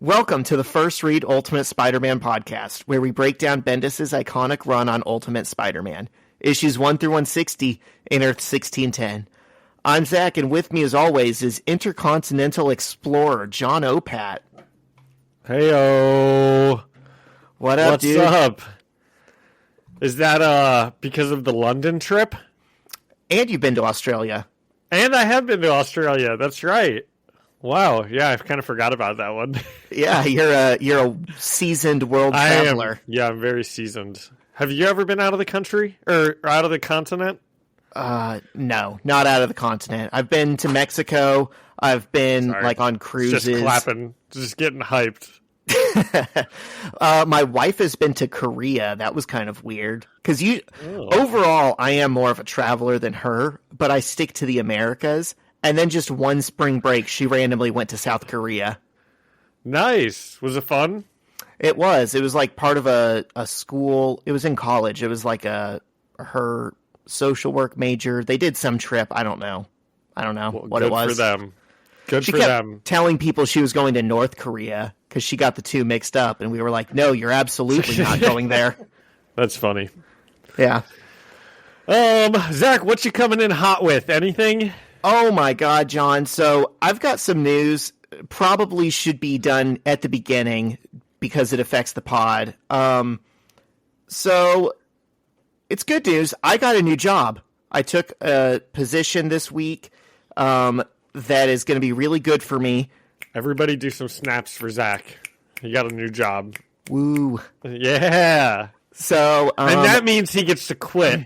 Welcome to the First Read Ultimate Spider-Man podcast, where we break down Bendis' iconic run on Ultimate Spider-Man, issues 1 through 160 in Earth 1610. I'm Zach, and with me, as always, is Intercontinental Explorer John Opat. Heyo. What up, dude? What's up? Is that because of the London trip? And you've been to Australia. And I have been to Australia. That's right. Wow. Yeah, I kind of forgot about that one. Yeah, you're a seasoned world traveler. Yeah, I'm very seasoned. Have you ever been out of the country or out of the continent? No, not out of the continent. I've been to Mexico. I've been on cruises. Just clapping, just getting hyped. My wife has been to Korea. That was kind of weird because overall I am more of a traveler than her, but I stick to the Americas. And then just one spring break, she randomly went to South Korea. Nice. Was it fun? It was. It was like part of a school. It was in college. It was like her social work major. They did some trip. I don't know what it was. Good for them. Good she for kept them. Telling people she was going to North Korea because she got the two mixed up. And we were like, no, you're absolutely not going there. That's funny. Yeah. Zach, what you coming in hot with? Anything? Oh my God, John. So I've got some news. Probably should be done at the beginning because it affects the pod. So it's good news. I got a new job. I took a position this week that is going to be really good for me. Everybody do some snaps for Zach. He got a new job. Woo. Yeah. So and that means he gets to quit,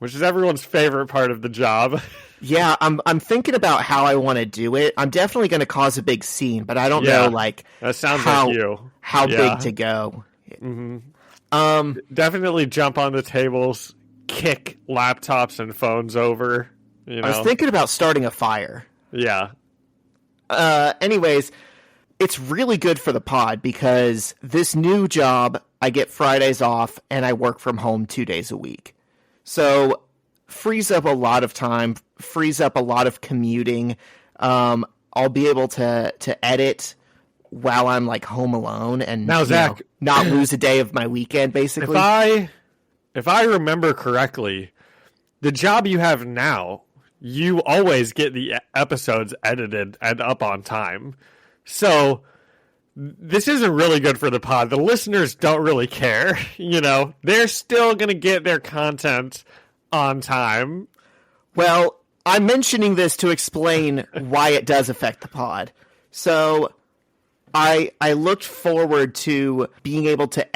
which is everyone's favorite part of the job. Yeah, I'm thinking about how I want to do it. I'm definitely going to cause a big scene, but I don't know that sounds how, like you. How big to go. Mm-hmm. Definitely jump on the tables, kick laptops and phones over. I was thinking about starting a fire. Yeah. Anyways, it's really good for the pod because this new job, I get Fridays off and I work from home 2 days a week. So frees up a lot of time, frees up a lot of commuting. I'll be able to edit while I'm like home alone and now, Zach, not lose a day of my weekend, basically. If I remember correctly, the job you have now, you always get the episodes edited and up on time. So this isn't really good for the pod. The listeners don't really care. They're still going to get their content on time. Well, I'm mentioning this to explain why it does affect the pod. So I looked forward to being able to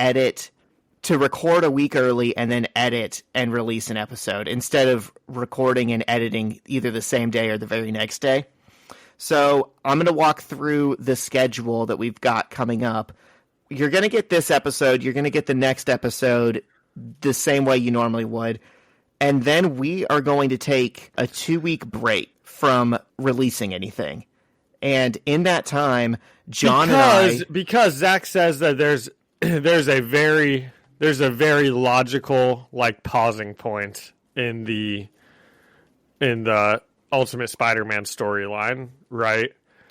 record a week early and then edit and release an episode instead of recording and editing either the same day or the very next day. So I'm going to walk through the schedule that we've got coming up. You're going to get this episode. You're going to get the next episode the same way you normally would. And then we are going to take a 2-week break from releasing anything. And in that time, John because Zach says that there's a very logical pausing point in the Ultimate Spider-Man storyline, right?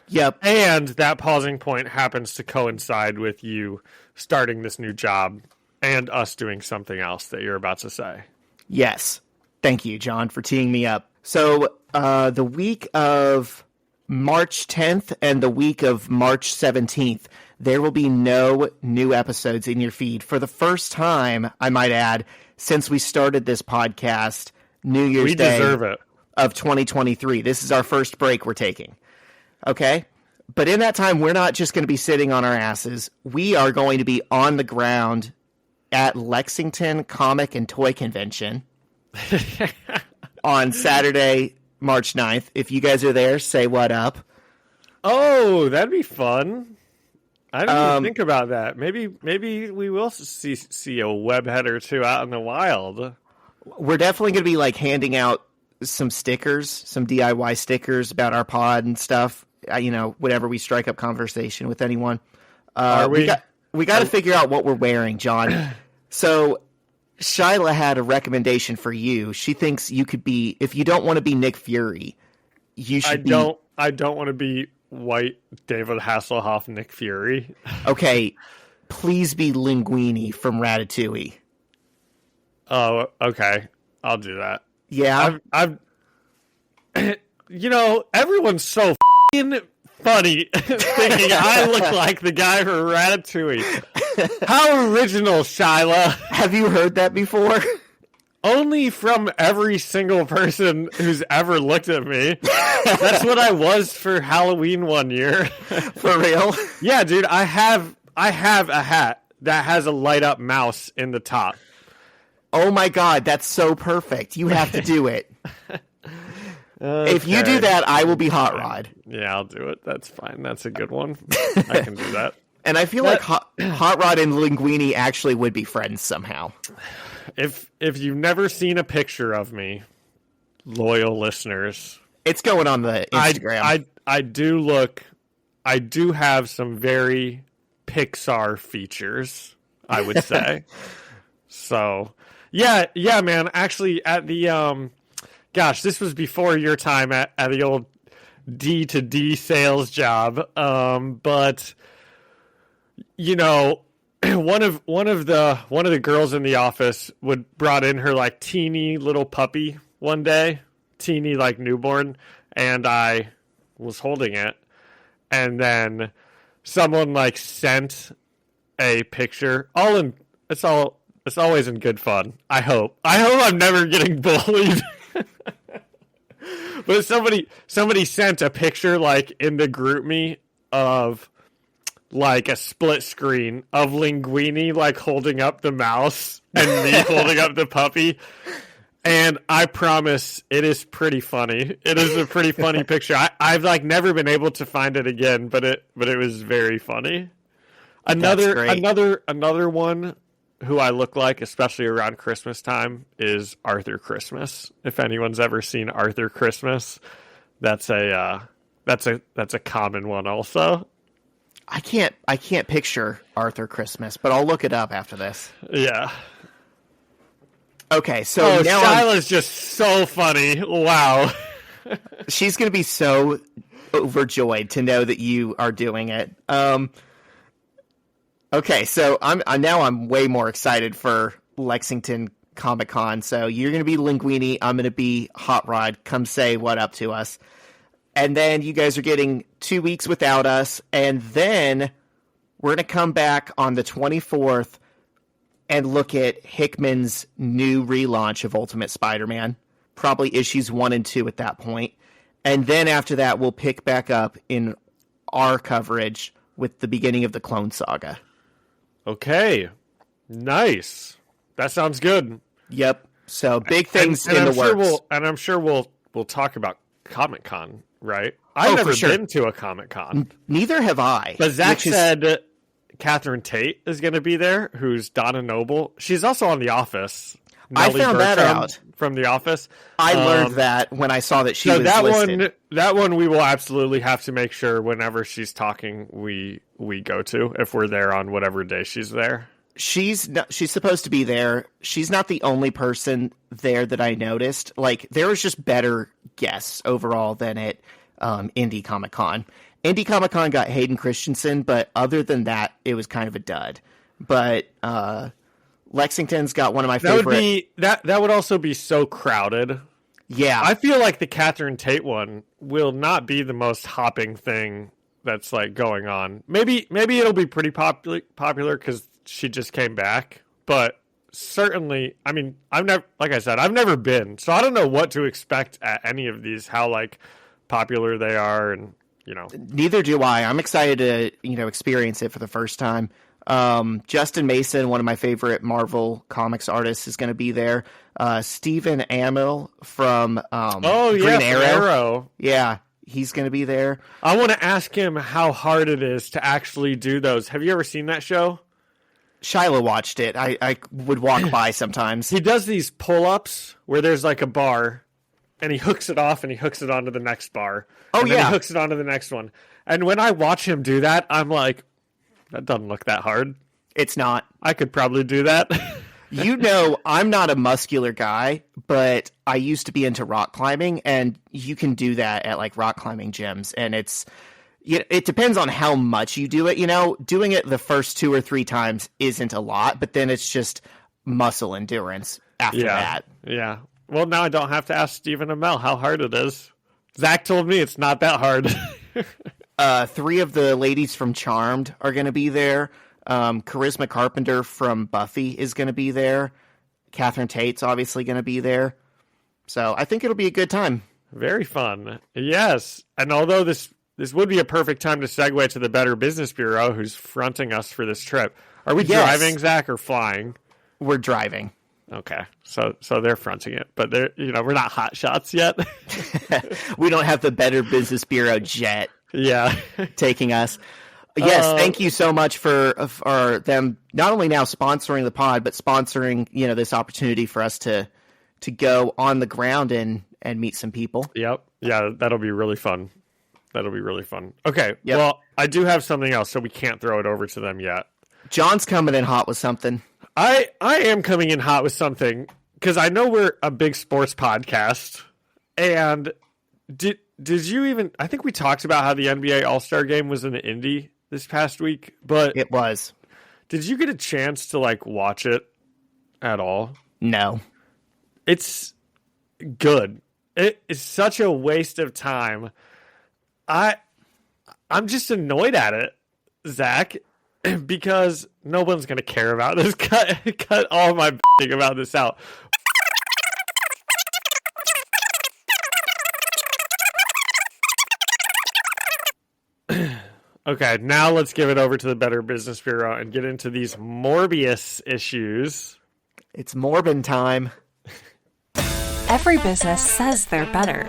Yep. And that pausing point happens to coincide with you starting this new job and us doing something else that you're about to say. Yes. Thank you, John, for teeing me up. So the week of March 10th and the week of March 17th, there will be no new episodes in your feed. For the first time, I might add, since we started this podcast, New Year's Day of 2023. This is our first break we're taking. Okay? But in that time, we're not just going to be sitting on our asses. We are going to be on the ground at Lexington Comic and Toy Convention on Saturday, March 9th. If you guys are there, say what up. Oh, that'd be fun. I didn't even think about that. Maybe we will see a webhead or two out in the wild. We're definitely going to be handing out some stickers, some DIY stickers about our pod and stuff. Whenever we strike up conversation with anyone. We got to figure out what we're wearing, John. So Shyla had a recommendation for you. She thinks you could be, if you don't want to be Nick Fury, you should I don't want to be white David Hasselhoff Nick Fury. Okay, please be Linguini from Ratatouille. Oh, okay. I'll do that. Yeah? I've everyone's so f***ing funny thinking I look like the guy from Ratatouille. How original, Shyla. Have you heard that before? Only from every single person who's ever looked at me. That's what I was for Halloween one year. For real? Yeah, dude, I have a hat that has a light up mouse in the top. Oh my god, that's so perfect. You have to do it. Okay. If you do that, I will be Hot Rod. Yeah, I'll do it. That's fine. That's a good one. I can do that. And I feel like Hot Rod and Linguini actually would be friends somehow. If you've never seen a picture of me, loyal listeners, it's going on the Instagram. I do have some very Pixar features, I would say. So, yeah, man. Actually, at the this was before your time at the old D2D sales job. But one of the girls in the office brought in her like teeny little puppy one day, teeny like newborn, and I was holding it, and then someone like sent a picture. It's always in good fun. I hope I'm never getting bullied. But somebody sent a picture like in the group me of like a split screen of Linguini like holding up the mouse and me holding up the puppy. And I promise it is pretty funny. It is a pretty funny picture. I've like never been able to find it again, but it was very funny. Another one who I look like, especially around Christmas time, is Arthur Christmas. If anyone's ever seen Arthur Christmas, that's a common one also. I can't picture Arthur Christmas, but I'll look it up after this. Yeah. Okay, so now Shyla's just so funny. Wow. She's going to be so overjoyed to know that you are doing it. Okay, so I'm way more excited for Lexington Comic-Con. So you're going to be Linguini, I'm going to be Hot Rod. Come say what up to us. And then you guys are getting 2 weeks without us, and then we're going to come back on the 24th and look at Hickman's new relaunch of Ultimate Spider-Man, probably issues 1 and 2 at that point. And then after that, we'll pick back up in our coverage with the beginning of the Clone Saga. Okay. Nice. That sounds good. Yep. So big things in the works. I'm sure we'll talk about Comic-Con, right? I've never been to a Comic-Con. Neither have I. But Zach said Catherine Tate is going to be there, who's Donna Noble. She's also on The Office. Nellie I found that Bertram out. From The Office. I learned that when I saw that she was listed. That one we will absolutely have to make sure whenever she's talking we go to, if we're there on whatever day she's there. She's supposed to be there. She's not the only person there that I noticed. Like, there was just better guests overall than at Indie Comic-Con. Indie Comic-Con got Hayden Christensen, but other than that, it was kind of a dud. But Lexington's got one of my favorite. That would also be so crowded. Yeah. I feel like the Catherine Tate one will not be the most hopping thing that's like going on. Maybe it'll be pretty popular because she just came back, but certainly, I mean, I've never been, so I don't know what to expect at any of these, how like popular they are, and Neither do I. I'm excited to experience it for the first time. Justin Mason, one of my favorite Marvel Comics artists, is going to be there. Stephen Amell from Green Arrow. Yeah, he's going to be there. I want to ask him how hard it is to actually do those. Have you ever seen that show? Shiloh watched it. I would walk by sometimes. He does these pull-ups where there's like a bar, and he hooks it off and he hooks it onto the next bar. And then he hooks it onto the next one. And when I watch him do that, I'm like, that doesn't look that hard. It's not. I could probably do that. I'm not a muscular guy, but I used to be into rock climbing, and you can do that at like rock climbing gyms, and it depends on how much you do it. Doing it the first 2 or 3 times isn't a lot, but then it's just muscle endurance after that. Yeah. Well, now I don't have to ask Stephen and Mel how hard it is. Zach told me it's not that hard. 3 of the ladies from Charmed are going to be there. Charisma Carpenter from Buffy is going to be there. Catherine Tate's obviously going to be there. So I think it'll be a good time. Very fun. Yes. And although this would be a perfect time to segue to the Better Business Bureau, who's fronting us for this trip. Are we driving, Zach, or flying? We're driving. Okay. So they're fronting it, but they're, we're not hot shots yet. We don't have the Better Business Bureau jet. Yeah. Taking us. Yes, thank you so much for them not only now sponsoring the pod, but sponsoring, this opportunity for us to go on the ground and meet some people. Yep. Yeah, that'll be really fun. Okay. Yep. Well, I do have something else, so we can't throw it over to them yet. John's coming in hot with something. I am coming in hot with something because I know we're a big sports podcast. And did you even? I think we talked about how the NBA All-Star Game was in Indy this past week, but it was. Did you get a chance to watch it at all? No. It's good. It is such a waste of time. I'm just annoyed at it, Zach, because no one's going to care about this. Cut all my about this out. Okay, now let's give it over to the Better Business Bureau and get into these Morbius issues. It's Morbin time. Every business says they're better.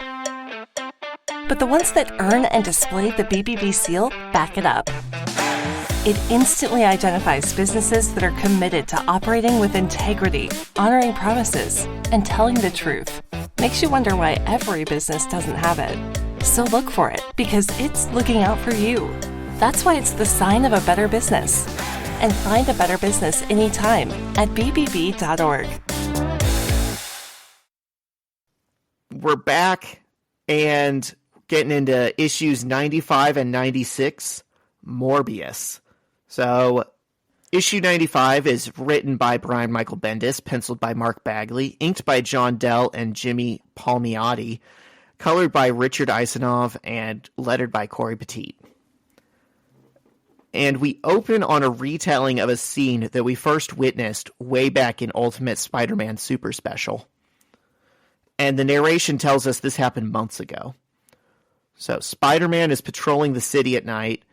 But the ones that earn and display the BBB seal back it up. It instantly identifies businesses that are committed to operating with integrity, honoring promises, and telling the truth. Makes you wonder why every business doesn't have it. So look for it, because it's looking out for you. That's why it's the sign of a better business. And find a better business anytime at bbb.org. We're back and getting into issues 95 and 96, Morbius. So, issue 95 is written by Brian Michael Bendis, penciled by Mark Bagley, inked by John Dell and Jimmy Palmiotti, colored by Richard Isanov, and lettered by Corey Petit. And we open on a retelling of a scene that we first witnessed way back in Ultimate Spider-Man Super Special. And the narration tells us this happened months ago. So Spider-Man is patrolling the city at night,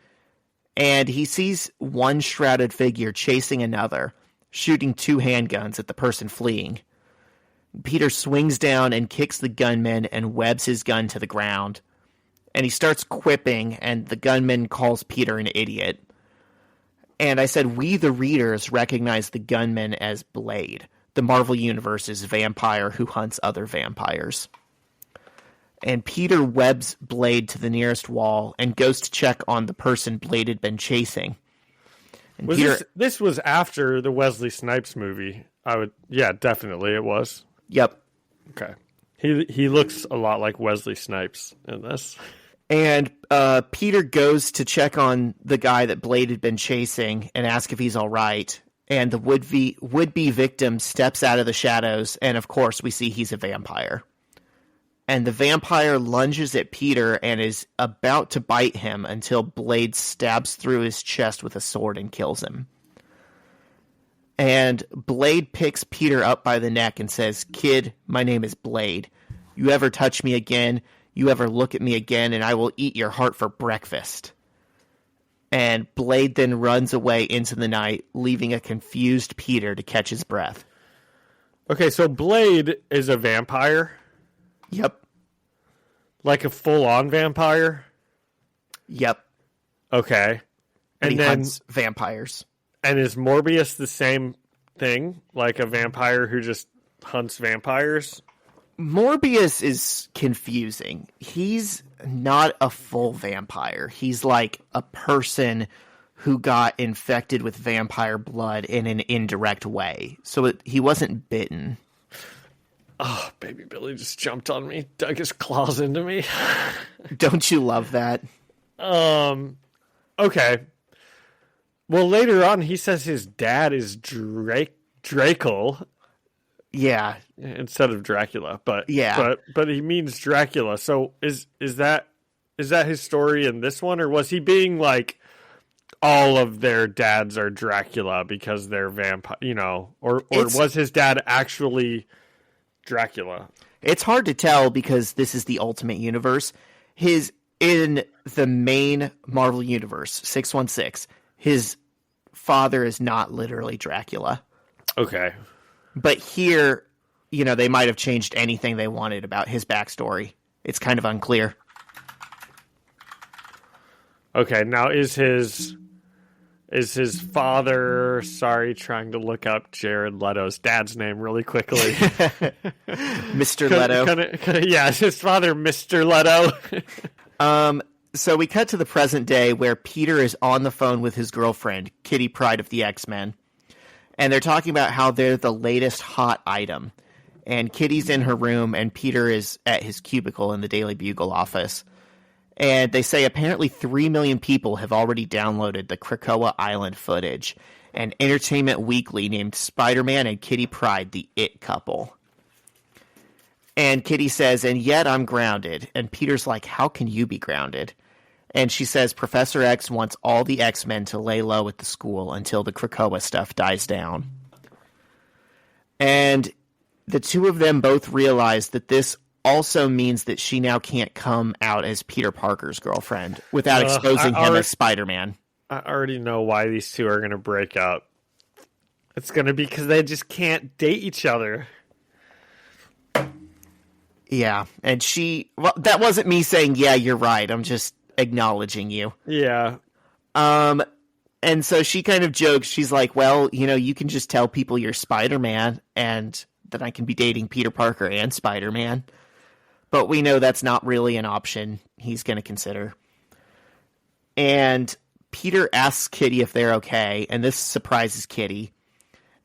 and he sees one shrouded figure chasing another, shooting 2 handguns at the person fleeing. Peter swings down and kicks the gunman and webs his gun to the ground. And he starts quipping, and the gunman calls Peter an idiot. And I said, we, the readers, recognize the gunman as Blade, the Marvel Universe's vampire who hunts other vampires. And Peter webs Blade to the nearest wall and goes to check on the person Blade had been chasing. And this was after the Wesley Snipes movie. Yeah, definitely it was. Yep. Okay. He looks a lot like Wesley Snipes in this. And Peter goes to check on the guy that Blade had been chasing and ask if he's all right. And the would-be victim steps out of the shadows, and of course we see he's a vampire. And the vampire lunges at Peter and is about to bite him until Blade stabs through his chest with a sword and kills him. And Blade picks Peter up by the neck and says, "Kid, my name is Blade. You ever touch me again, you ever look at me again, and I will eat your heart for breakfast." And Blade then runs away into the night, leaving a confused Peter to catch his breath. Okay, so Blade is a vampire? Yep. Like a full-on vampire? Yep. Okay. And he hunts vampires. And is Morbius the same thing? Like a vampire who just hunts vampires? Morbius is confusing. He's not a full vampire. He's like a person who got infected with vampire blood in an indirect way. So he wasn't bitten. Oh, baby Billy just jumped on me, dug his claws into me. Don't you love that? Okay. Well, later on, he says his dad is Drakel Yeah. instead of Dracula, but Yeah. but he means Dracula. So is that his story in this one, or was he being like all of their dads are Dracula because they're vampire, or was his dad actually Dracula? It's hard to tell because this is the Ultimate Universe. In the main Marvel Universe, 616, his father is not literally Dracula. Okay. But here, they might have changed anything they wanted about his backstory. It's kind of unclear. Okay, now is his father, sorry, trying to look up Jared Leto's dad's name really quickly. Mr. Leto. Yeah, is his father Mr. Leto? So we cut to the present day where Peter is on the phone with his girlfriend, Kitty Pryde of the X-Men. And they're talking about how they're the latest hot item. And Kitty's in her room and Peter is at his cubicle in the Daily Bugle office. And they say apparently 3 million people have already downloaded the Krakoa Island footage. And Entertainment Weekly named Spider-Man and Kitty Pryde the It Couple. And Kitty says, and yet I'm grounded. And Peter's like, how can you be grounded? And she says Professor X wants all the X-Men to lay low at the school until the Krakoa stuff dies down. And the two of them both realize that this also means that she now can't come out as Peter Parker's girlfriend without exposing him as Spider-Man. I already know why these two are going to break up. It's going to be because they just can't date each other. Yeah, and that wasn't me saying, yeah, you're right. I'm just acknowledging you. Yeah. And so she kind of jokes. She's like, well, you can just tell people you're Spider-Man and that I can be dating Peter Parker and Spider-Man. But we know that's not really an option he's going to consider. And Peter asks Kitty if they're okay, and this surprises Kitty.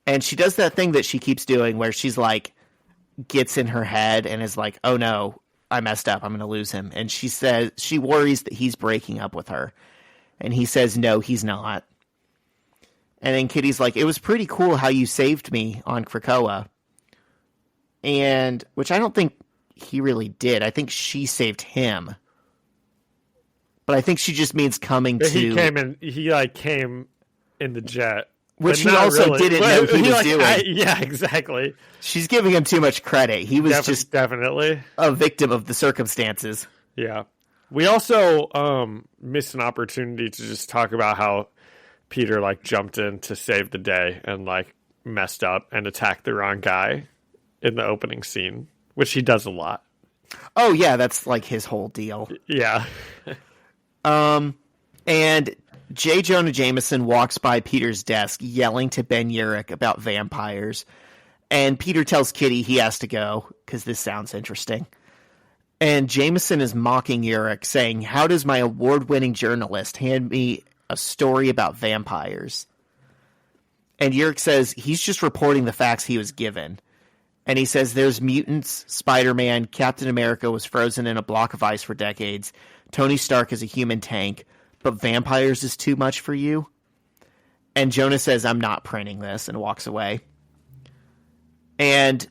And she does that thing that she keeps doing where she's like, gets in her head and is like, oh no, I messed up. I'm going to lose him. And she says she worries that he's breaking up with her. And he says, no, he's not. And then Kitty's like, it was pretty cool how you saved me on Krakoa. And, which I don't think he really did. I think she saved him. But I think she just means coming to... He came in the jet. Which he also really. didn't know he was doing. Yeah, exactly. She's giving him too much credit. He was just definitely a victim of the circumstances. Yeah. We also missed an opportunity to just talk about how Peter jumped in to save the day and messed up and attacked the wrong guy in the opening scene, which he does a lot. Oh yeah, that's his whole deal. Yeah. And J. Jonah Jameson walks by Peter's desk yelling to Ben Urich about vampires. And Peter tells Kitty he has to go because this sounds interesting. And Jameson is mocking Urich, saying, how does my award-winning journalist hand me a story about vampires? And Urich says he's just reporting the facts he was given. And he says there's mutants, Spider-Man, Captain America was frozen in a block of ice for decades, Tony Stark is a human tank, but vampires is too much for you? And Jonah says, I'm not printing this, and walks away. And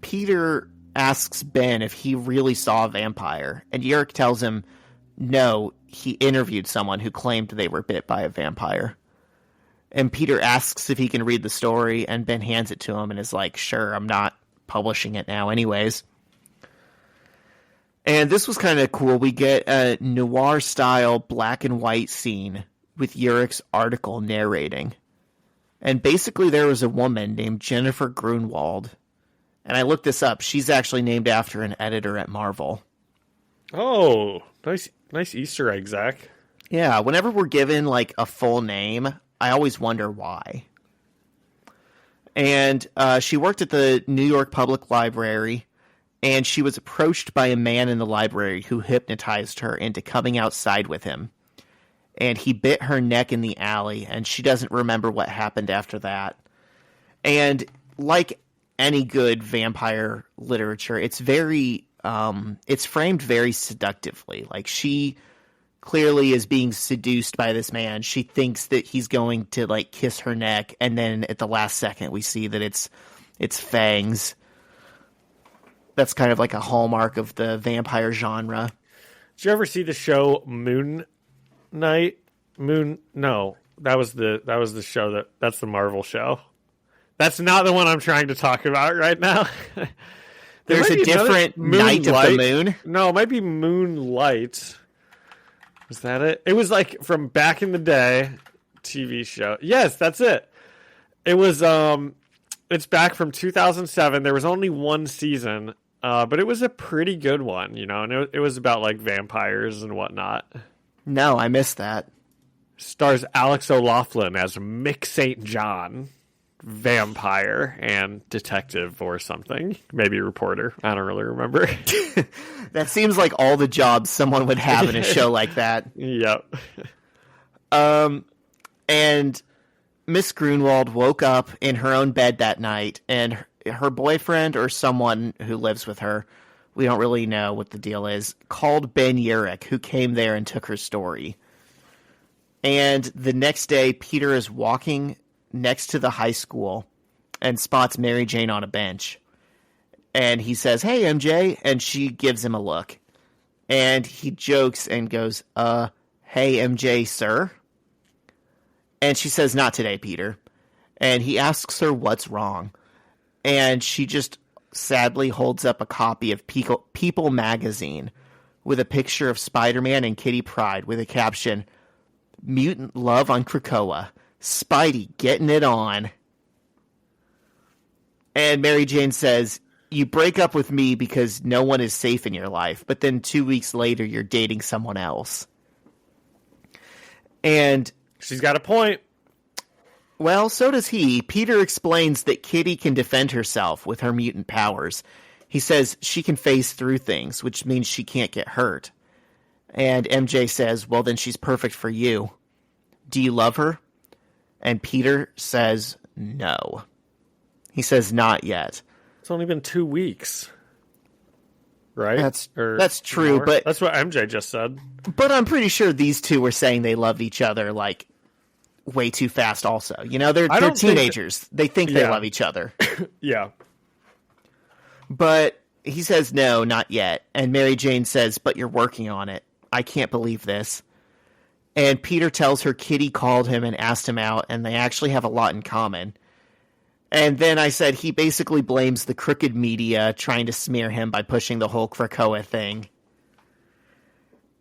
Peter asks Ben if he really saw a vampire. And Urich tells him, no, he interviewed someone who claimed they were bit by a vampire. And Peter asks if he can read the story, and Ben hands it to him and is like, sure, I'm not publishing it now anyways. And this was kind of cool. We get a noir-style black and white scene with Urich's article narrating. And basically there was a woman named Jennifer Grunwald. And I looked this up. She's actually named after an editor at Marvel. Oh, nice Easter egg, Zach. Yeah, whenever we're given a full name, I always wonder why. And she worked at the New York Public Library, and she was approached by a man in the library who hypnotized her into coming outside with him. And he bit her neck in the alley, and she doesn't remember what happened after that. And like any good vampire literature, it's very it's framed very seductively. She clearly is being seduced by this man. She thinks that he's going to like kiss her neck, and then at the last second we see that it's fangs. That's kind of like a hallmark of the vampire genre. Did you ever see the show Moon Knight? No, that was the show that's the Marvel show. That's not the one I'm trying to talk about right now. There's a different Night of the Moon. No, it might be Moonlight. Is that it? It was like from back in the day TV show. Yes, that's it. It was it's back from 2007. There was only one season, but it was a pretty good one, and it was about like vampires and whatnot. No, I missed that. Stars Alex O'Loughlin as Mick St. John, vampire and detective or something. Maybe reporter. I don't really remember. That seems like all the jobs someone would have in a show like that. Yep. And Miss Grunwald woke up in her own bed that night, and her boyfriend or someone who lives with her, we don't really know what the deal is, called Ben Urich, who came there and took her story. And the next day, Peter is walking next to the high school and spots Mary Jane on a bench. And he says, "Hey, MJ," and she gives him a look. And he jokes and goes, "Hey, MJ, sir?" And she says, "Not today, Peter." And he asks her what's wrong. And she just sadly holds up a copy of People magazine with a picture of Spider-Man and Kitty Pryde with a caption, "Mutant love on Krakoa. Spidey getting it on." And Mary Jane says, "You break up with me because no one is safe in your life, but then 2 weeks later you're dating someone else." And she's got a point. Well, so does he. Peter explains that Kitty can defend herself with her mutant powers. He says she can phase through things, which means she can't get hurt. And MJ says, "Well, then she's perfect for you. Do you love her?" And Peter says, "No." He says, "Not yet." It's only been 2 weeks. Right? That's true, but that's what MJ just said. But I'm pretty sure these two were saying they loved each other like way too fast also. They're teenagers. They think they love each other. Yeah. But he says, "No, not yet." And Mary Jane says, "But you're working on it. I can't believe this." And Peter tells her Kitty called him and asked him out, and they actually have a lot in common. And then I said he basically blames the crooked media trying to smear him by pushing the whole Krakoa thing.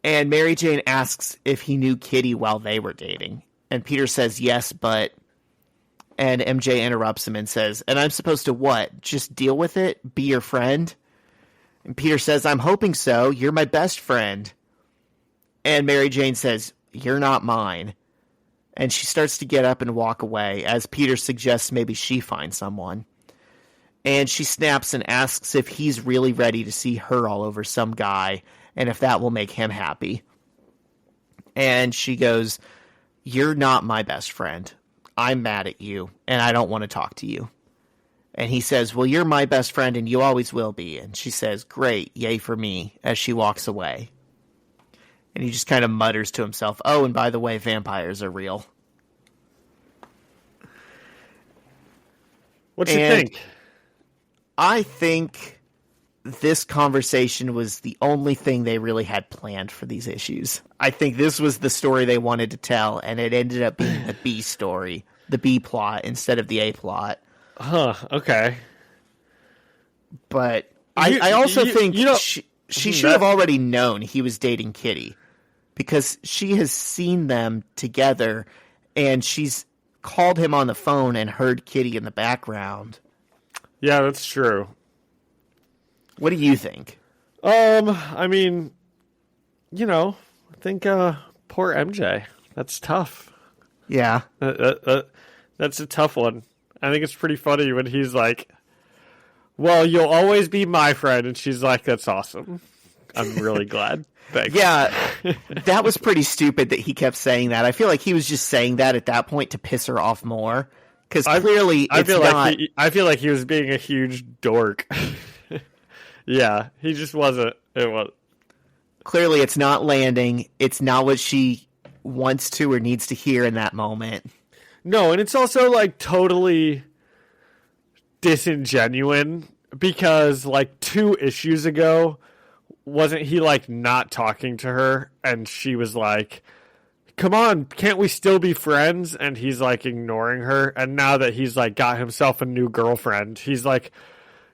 And Mary Jane asks if he knew Kitty while they were dating. And Peter says, "Yes, but..." And MJ interrupts him and says, "And I'm supposed to what? Just deal with it? Be your friend?" And Peter says, "I'm hoping so. You're my best friend." And Mary Jane says, "You're not mine." And she starts to get up and walk away, as Peter suggests maybe she find someone. And she snaps and asks if he's really ready to see her all over some guy, and if that will make him happy. And she goes, "You're not my best friend. I'm mad at you, and I don't want to talk to you." And he says, "Well, you're my best friend, and you always will be." And she says, "Great, yay for me," as she walks away. And he just kind of mutters to himself, "Oh, and by the way, vampires are real." What do you think? I think this conversation was the only thing they really had planned for these issues. I think this was the story they wanted to tell, and it ended up being the B story, the B plot, instead of the A plot. Huh, okay. But I also think she should have already known he was dating Kitty, because she has seen them together, and she's called him on the phone and heard Kitty in the background. Yeah, that's true. What do you think? I mean, I think poor MJ. That's tough. Yeah. That's a tough one. I think it's pretty funny when he's like, "Well, you'll always be my friend," and she's like, "That's awesome. I'm really glad." Thanks. Yeah, that was pretty stupid that he kept saying that. I feel like he was just saying that at that point to piss her off more, because clearly I feel like he was being a huge dork. Yeah, he just wasn't. It was. Clearly, it's not landing. It's not what she wants to or needs to hear in that moment. No, and it's also, like, totally disingenuous because, like, 2 issues ago, wasn't he, like, not talking to her? And she was like, come on, can't we still be friends? And he's, like, ignoring her. And now that he's, like, got himself a new girlfriend, he's like,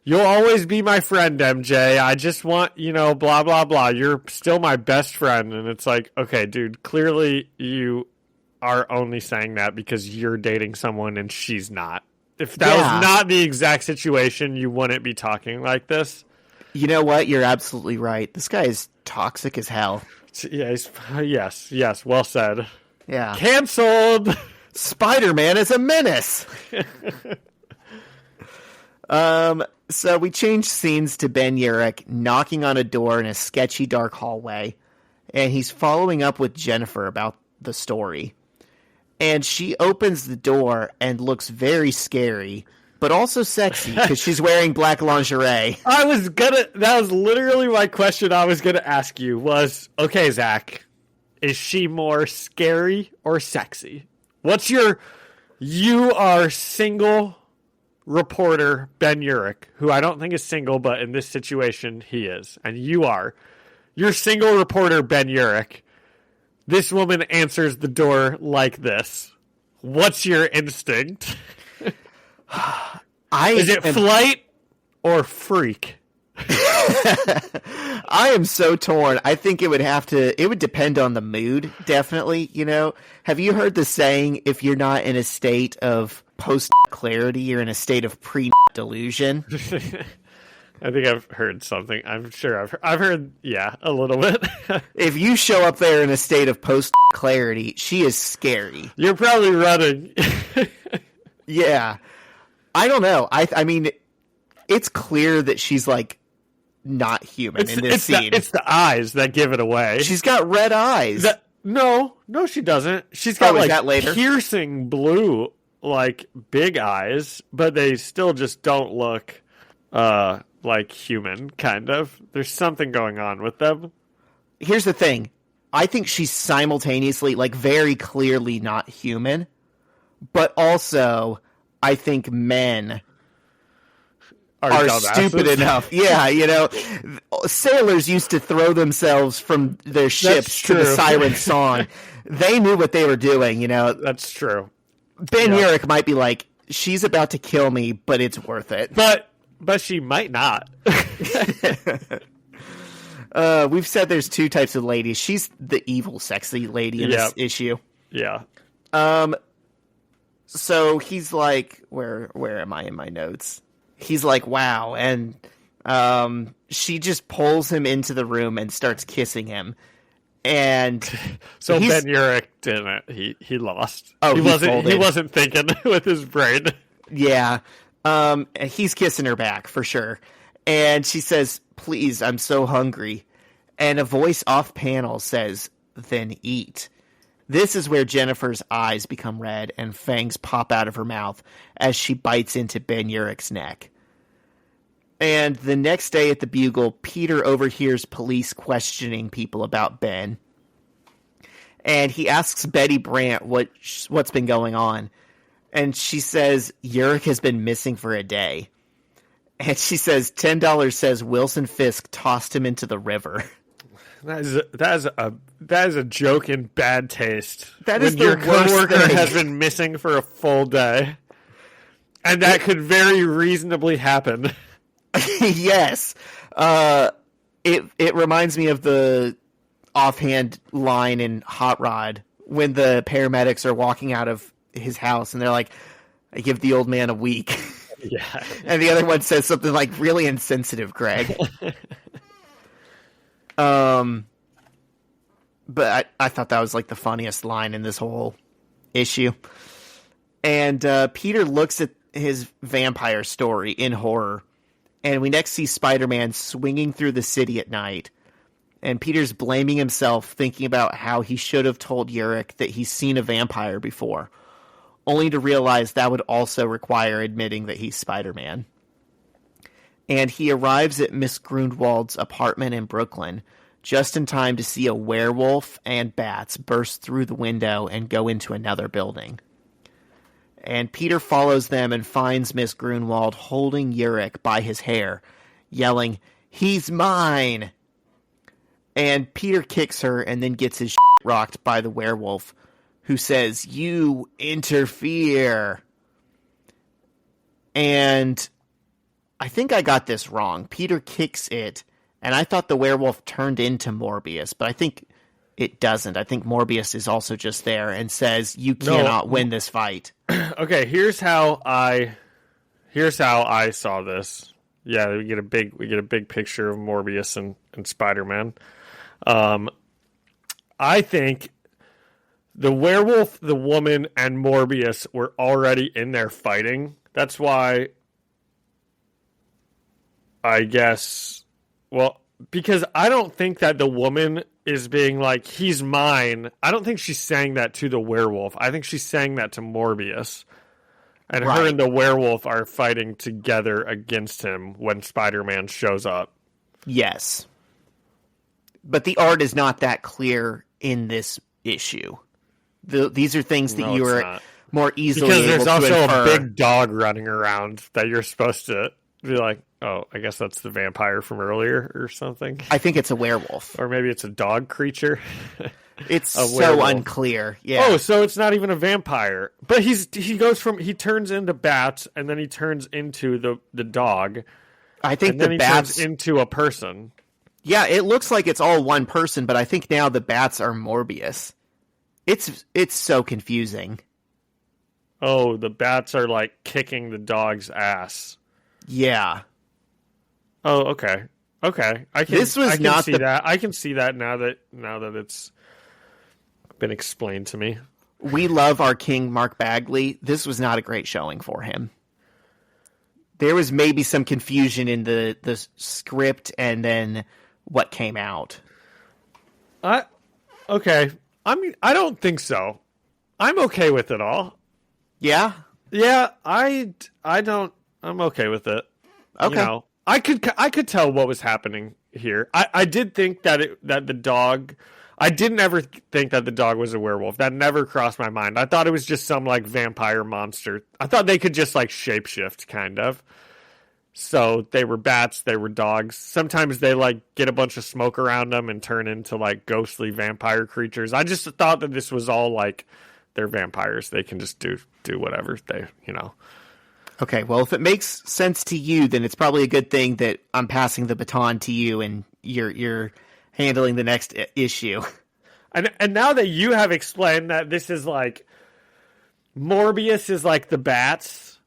you'll always be my friend, MJ. I just want, blah, blah, blah. You're still my best friend. And it's like, okay, dude, clearly you are only saying that because you're dating someone and she's not. If that was not the exact situation, you wouldn't be talking like this. You know what? You're absolutely right. This guy is toxic as hell. Yeah, yes, well said. Yeah. Canceled! Spider-Man is a menace! So we change scenes to Ben Urich knocking on a door in a sketchy dark hallway, and he's following up with Jennifer about the story. And she opens the door and looks very scary, but also sexy because she's wearing black lingerie. That was literally my question I was gonna ask you was, okay, Zach, is she more scary or sexy? You are single reporter Ben Urich, who I don't think is single, but in this situation he is, and you're single reporter Ben Urich. This woman answers the door like this. What's your instinct? Is it flight or freak? I am so torn. I think it would depend on the mood, definitely, Have you heard the saying, if you're not in a state of post-clarity, you're in a state of pre-delusion? I think I've heard something. I'm sure I've heard, a little bit. If you show up there in a state of post-clarity, she is scary. You're probably running. Yeah. I don't know. I mean, it's clear that she's, like, not human in this scene. It's the eyes that give it away. She's got red eyes. No, she doesn't. She's got, that later? Piercing blue, like, big eyes, but they still just don't look like human, kind of. There's something going on with them. Here's the thing. I think she's simultaneously, like, very clearly not human, but also I think men are stupid enough. Yeah, sailors used to throw themselves from their ships to the siren song. They knew what they were doing, That's true. Ben Urich might be like, she's about to kill me, but it's worth it. But she might not. We've said there's 2 types of ladies. She's the evil, sexy lady in this issue. Yeah. So he's like, where am I in my notes? He's like, wow. And she just pulls him into the room and starts kissing him. And so Ben Urich didn't. He lost. Oh, he wasn't thinking with his brain. Yeah. He's kissing her back for sure. And she says, please, I'm so hungry. And a voice off panel says, then eat. This is where Jennifer's eyes become red and fangs pop out of her mouth as she bites into Ben Urich's neck. And the next day at the Bugle, Peter overhears police questioning people about Ben. And he asks Betty Brant what's been going on. And she says, Urich has been missing for a day. And she says, $10 says Wilson Fisk tossed him into the river. That is a joke in bad taste. That is your the worst coworker thing. has been missing for a full day. And that could very reasonably happen. Yes. It reminds me of the offhand line in Hot Rod when the paramedics are walking out of his house and they're like, I give the old man a week. Yeah. And the other one says something like, really insensitive, Greg. But I thought that was like the funniest line in this whole issue. And Peter looks at his vampire story in horror. And we next see Spider-Man swinging through the city at night. And Peter's blaming himself, thinking about how he should have told Urich that he's seen a vampire before, only to realize that would also require admitting that he's Spider-Man. And he arrives at Miss Grunwald's apartment in Brooklyn, just in time to see a werewolf and bats burst through the window and go into another building. And Peter follows them and finds Miss Grunwald holding Yurik by his hair, yelling, "He's mine!" And Peter kicks her and then gets his shit rocked by the werewolf, who says, "You interfere." And I think I got this wrong. Peter kicks it, and I thought the werewolf turned into Morbius, but I think it doesn't. I think Morbius is also just there and says, "You cannot win this fight." Okay, here's how I saw this. Yeah, we get a big picture of Morbius and Spider-Man. I think the werewolf, the woman, and Morbius were already in there fighting. That's why I guess, well, because I don't think that the woman is being like, "He's mine." I don't think she's saying that to the werewolf. I think she's saying that to Morbius. And her and the werewolf are fighting together against him when Spider-Man shows up. Yes. But the art is not that clear in this issue. These are things that you are more easily because able there's to also infer. a big dog running around that you're supposed to be like, oh, I guess that's the vampire from earlier or something. I think it's a werewolf. Or maybe it's a dog creature. It's a so werewolf. unclear. Yeah. Oh, so it's not even a vampire. But he turns into bats and then he turns into the dog. I think and then the he bats turns into a person. Yeah, it looks like it's all one person, but I think now the bats are Morbius. It's so confusing. Oh, the bats are like kicking the dog's ass. Yeah. Oh, okay. Okay. I can see that. I can see that now that it's been explained to me. We love our king, Mark Bagley. This was not a great showing for him. There was maybe some confusion in the script and then what came out. Okay. I mean, I don't think so. I'm okay with it all. Yeah? Yeah, I'm okay with it. Okay. You know, I could tell what was happening here. I did think that the dog, I didn't ever think that the dog was a werewolf. That never crossed my mind. I thought it was just some like vampire monster. I thought they could just like shapeshift kind of. So they were bats, they were dogs. Sometimes they like get a bunch of smoke around them and turn into like ghostly vampire creatures. I just thought that this was all like they're vampires. They can just do whatever they, you know. Okay, well, if it makes sense to you, then it's probably a good thing that I'm passing the baton to you and you're handling the next issue. And now that you have explained that this is like Morbius is like the bats,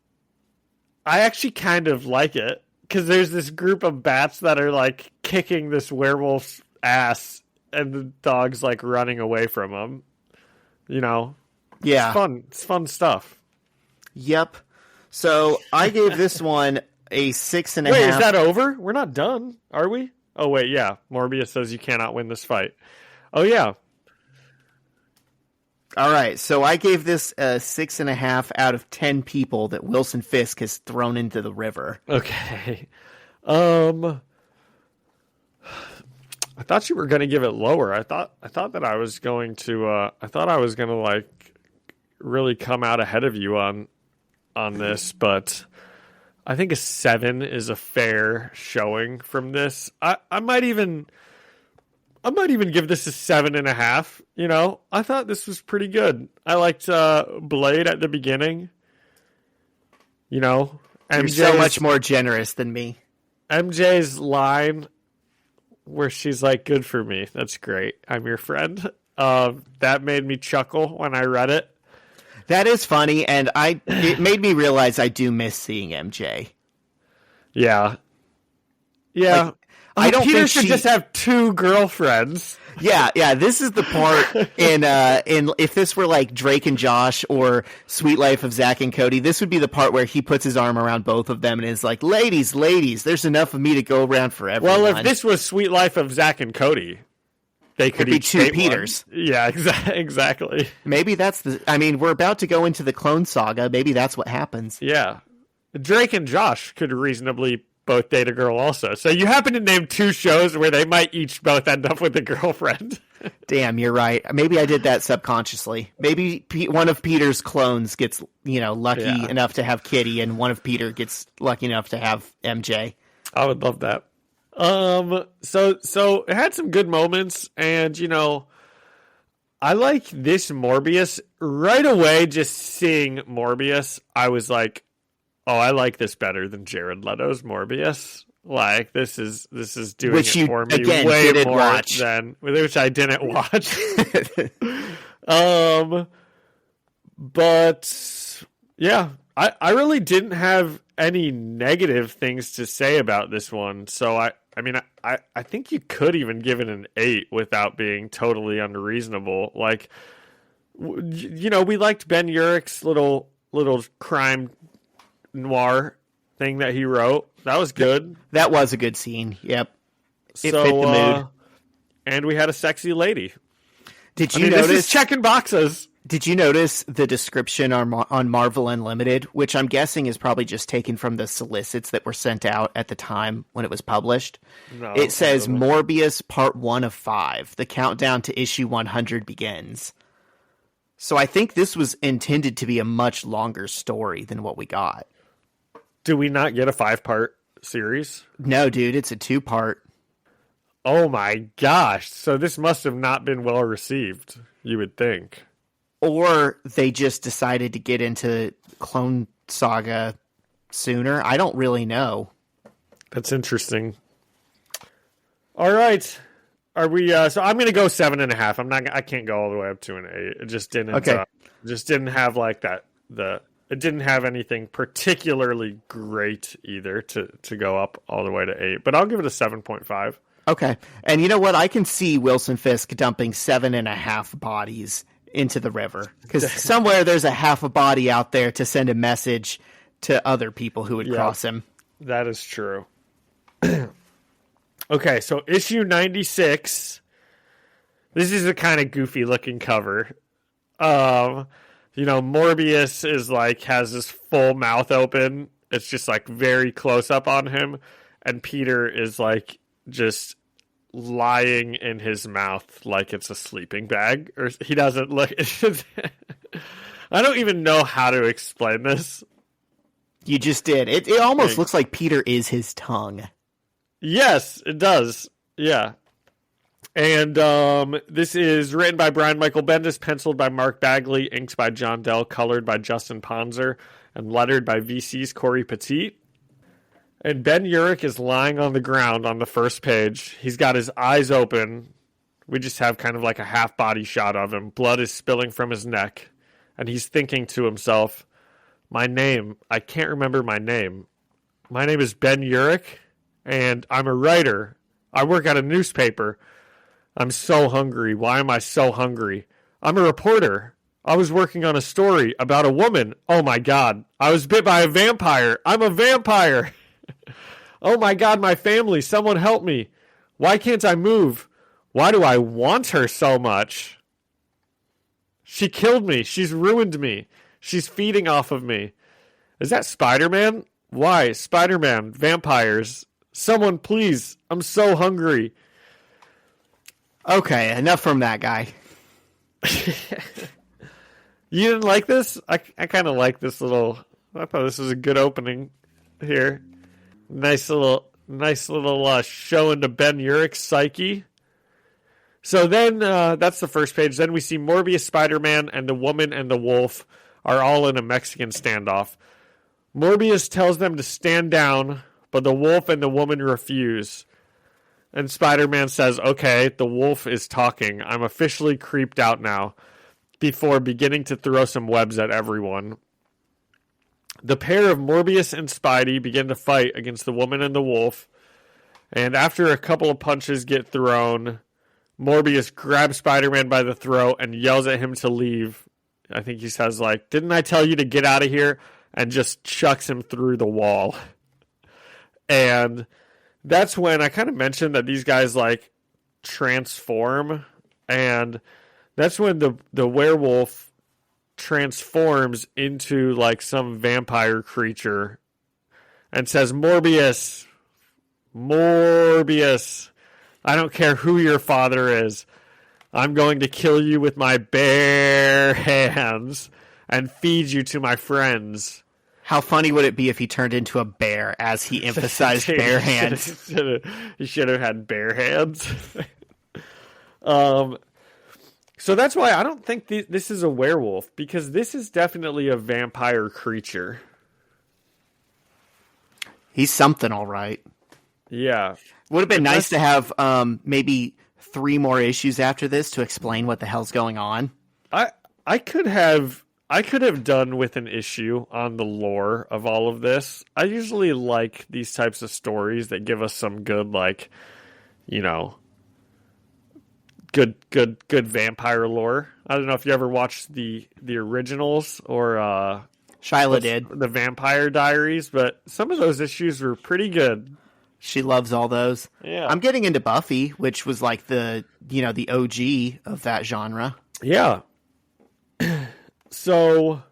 I actually kind of like it because there's this group of bats that are like kicking this werewolf's ass and the dog's like running away from them. You know? Yeah. It's fun. It's fun stuff. Yep. So I gave this one a 6.5. Wait, is that over? We're not done, are we? Oh, wait, yeah. Morbius says you cannot win this fight. Oh, yeah. All right, so I gave this a 6.5 out of 10 people that Wilson Fisk has thrown into the river. Okay. I thought you were going to give it lower. I thought that I was going to like really come out ahead of you on this, but I think a 7 is a fair showing from this. I might even give this a 7.5. You know, I thought this was pretty good. I liked Blade at the beginning. You know, You're so much more generous than me. MJ's line where she's like, "Good for me. That's great. I'm your friend." That made me chuckle when I read it. That is funny, and it made me realize I do miss seeing MJ. Yeah. Yeah. Like, I don't Peter think should just have 2 girlfriends. Yeah. This is the part in if this were like Drake and Josh or Sweet Life of Zach and Cody, this would be the part where he puts his arm around both of them and is like, ladies, there's enough of me to go around for everyone. Well, if this was Sweet Life of Zach and Cody, they could be each 2 date Peters. One. Yeah, exactly. Maybe that's we're about to go into the Clone Saga. Maybe that's what happens. Yeah. Drake and Josh could reasonably both date a girl also. So you happen to name 2 shows where they might each both end up with a girlfriend. Damn, you're right. Maybe I did that subconsciously. Maybe one of Peter's clones gets, lucky enough to have Kitty, and one of Peter gets lucky enough to have MJ. I would love that. So it had some good moments, and I like this Morbius right away. Just seeing Morbius, I was like, oh, I like this better than Jared Leto's Morbius. Like this is doing which it for me again, way didn't more watch. than which I didn't watch. But yeah, I really didn't have any negative things to say about this one. So I think you could even give it an 8 without being totally unreasonable. Like, we liked Ben Urich's little crime noir thing that he wrote. That was good. That was a good scene. Yep. It fit the mood. And we had a sexy lady. Did you notice? This is checking boxes. Did you notice the description on Marvel Unlimited, which I'm guessing is probably just taken from the solicits that were sent out at the time when it was published? No, it says Morbius Part 1 of 5. The countdown to issue 100 begins. So I think this was intended to be a much longer story than what we got. Do we not get a 5-part series? No, dude, it's a 2-part. Oh my gosh. So this must have not been well received, you would think. Or they just decided to get into Clone Saga sooner. I don't really know. That's interesting. All right. Are we so I'm going to go 7.5. I can't go all the way up to an 8. It just didn't just didn't have like that it didn't have anything particularly great either to go up all the way to 8, but I'll give it a 7.5. Okay. And you know what? I can see Wilson Fisk dumping 7.5 bodies into the river, because somewhere there's a half a body out there to send a message to other people who would cross him. That is true. Okay, so issue 96. This is a kind of goofy looking cover. Morbius is like has his full mouth open. It's just like very close up on him, and Peter is like just lying in his mouth like it's a sleeping bag, or he doesn't look. I don't even know how to explain this. You just did. It almost looks like Peter is his tongue. Yes, it does. Yeah. And this is written by Brian Michael Bendis, penciled by Mark Bagley, inked by John Dell, colored by Justin Ponzer, and lettered by VC's Corey Petit. And Ben Urich is lying on the ground on the first page. He's got his eyes open. We just have kind of like a half-body shot of him. Blood is spilling from his neck. And he's thinking to himself, my name, I can't remember my name. My name is Ben Urich, and I'm a writer. I work at a newspaper. I'm so hungry. Why am I so hungry? I'm a reporter. I was working on a story about a woman. Oh my God. I was bit by a vampire. I'm a vampire. Oh my God, my family. Someone help me. Why can't I move? Why do I want her so much? She killed me. She's ruined me. She's feeding off of me. Is that Spider-Man? Why? Spider-Man. Vampires. Someone please. I'm so hungry. Okay, enough from that guy. You didn't like this? I kind of like this little... I thought this was a good opening here. Nice little show into Ben Urich's psyche. So then, that's the first page. Then we see Morbius, Spider-Man, and the woman and the wolf are all in a Mexican standoff. Morbius tells them to stand down, but the wolf and the woman refuse. And Spider-Man says, okay, the wolf is talking. I'm officially creeped out now, before beginning to throw some webs at everyone. The pair of Morbius and Spidey begin to fight against the woman and the wolf. And after a couple of punches get thrown, Morbius grabs Spider-Man by the throat and yells at him to leave. I think he says, like, didn't I tell you to get out of here? And just chucks him through the wall. And that's when I kind of mentioned that these guys, like, transform. And that's when the werewolf transforms into, like, some vampire creature and says, Morbius, Morbius, I don't care who your father is. I'm going to kill you with my bare hands and feed you to my friends. How funny would it be if he turned into a bear as he emphasized bare hands? He should have had bare hands. So that's why I don't think this is a werewolf, because this is definitely a vampire creature. He's something, all right. Yeah. Would have been nice to have maybe 3 more issues after this to explain what the hell's going on. I could have done with an issue on the lore of all of this. I usually like these types of stories that give us some good, like, you know, good vampire lore. I don't know if you ever watched the originals or Shyla did. The Vampire Diaries, but some of those issues were pretty good. She loves all those. Yeah. I'm getting into Buffy, which was like the OG of that genre. Yeah. So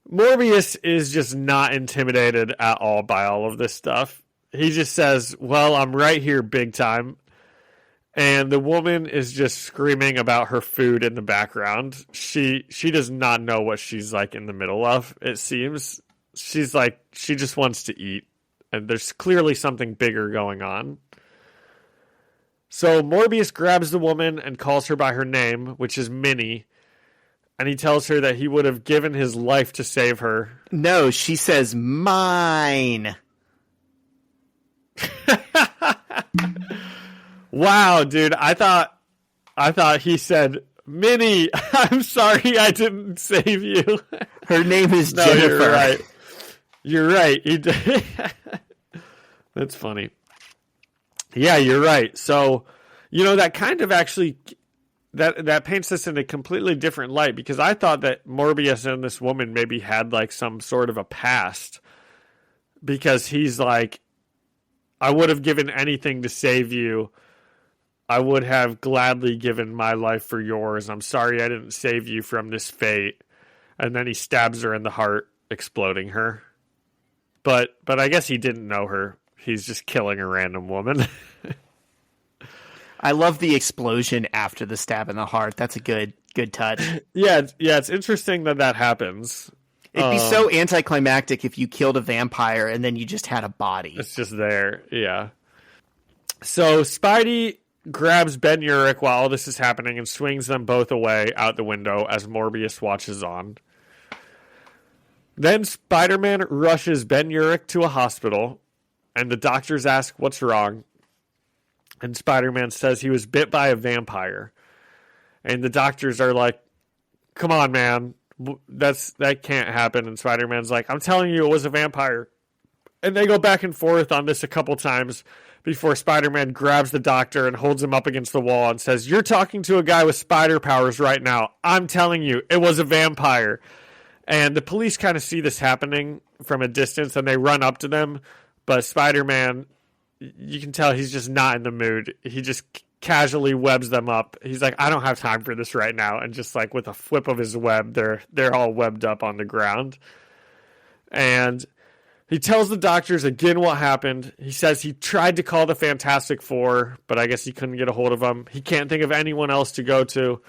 Morbius is just not intimidated at all by all of this stuff. He just says, well, I'm right here big time. And the woman is just screaming about her food in the background. She does not know what she's like in the middle of, it seems. She's like, she just wants to eat. And there's clearly something bigger going on. So Morbius grabs the woman and calls her by her name, which is Minnie. And he tells her that he would have given his life to save her. No, she says, mine. Wow, dude. I thought he said, Minnie, I'm sorry I didn't save you. Her name is No, Jennifer. you're right. You're right. He did. That's funny. Yeah, you're right. So, that kind of actually, that paints this in a completely different light, because I thought that Morbius and this woman maybe had like some sort of a past, because he's like, I would have given anything to save you. I would have gladly given my life for yours. I'm sorry I didn't save you from this fate. And then he stabs her in the heart, exploding her. But I guess he didn't know her. He's just killing a random woman. I love the explosion after the stab in the heart. That's a good touch. Yeah, it's interesting that happens. It'd be so anticlimactic if you killed a vampire and then you just had a body. It's just there, yeah. So Spidey grabs Ben Urich while all this is happening and swings them both away out the window as Morbius watches on. Then Spider-Man rushes Ben Urich to a hospital, and the doctors ask what's wrong. And Spider-Man says he was bit by a vampire. And the doctors are like, come on, man. That can't happen. And Spider-Man's like, I'm telling you, it was a vampire. And they go back and forth on this a couple times before Spider-Man grabs the doctor and holds him up against the wall and says, you're talking to a guy with spider powers right now. I'm telling you, it was a vampire. And the police kind of see this happening from a distance and they run up to them. But Spider-Man, you can tell he's just not in the mood. He just casually webs them up. He's like, I don't have time for this right now. And just like with a flip of his web, they're all webbed up on the ground. And he tells the doctors again what happened. He says he tried to call the Fantastic Four, but I guess he couldn't get a hold of them. He can't think of anyone else to go to.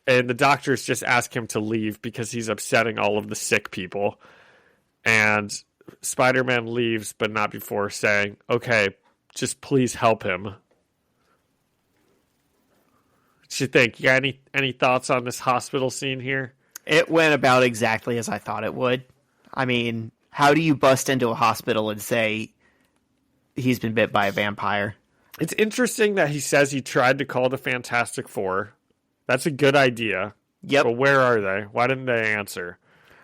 And the doctors just ask him to leave because he's upsetting all of the sick people. And Spider-Man leaves, but not before saying, okay, just please help him. What you think? You got any thoughts on this hospital scene here? It went about exactly as I thought it would. I mean, how do you bust into a hospital and say he's been bit by a vampire? It's interesting that he says he tried to call the Fantastic Four. That's a good idea. Yep. But where are they? Why didn't they answer?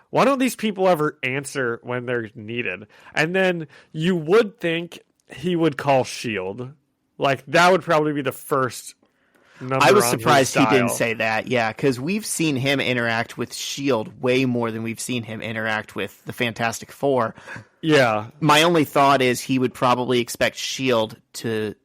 Why don't these people ever answer when they're needed? And then you would think he would call S.H.I.E.L.D. Like, that would probably be the first number I was on surprised his he didn't dial. say that. Yeah, because we've seen him interact with S.H.I.E.L.D. way more than we've seen him interact with the Fantastic Four. Yeah. My only thought is he would probably expect S.H.I.E.L.D. to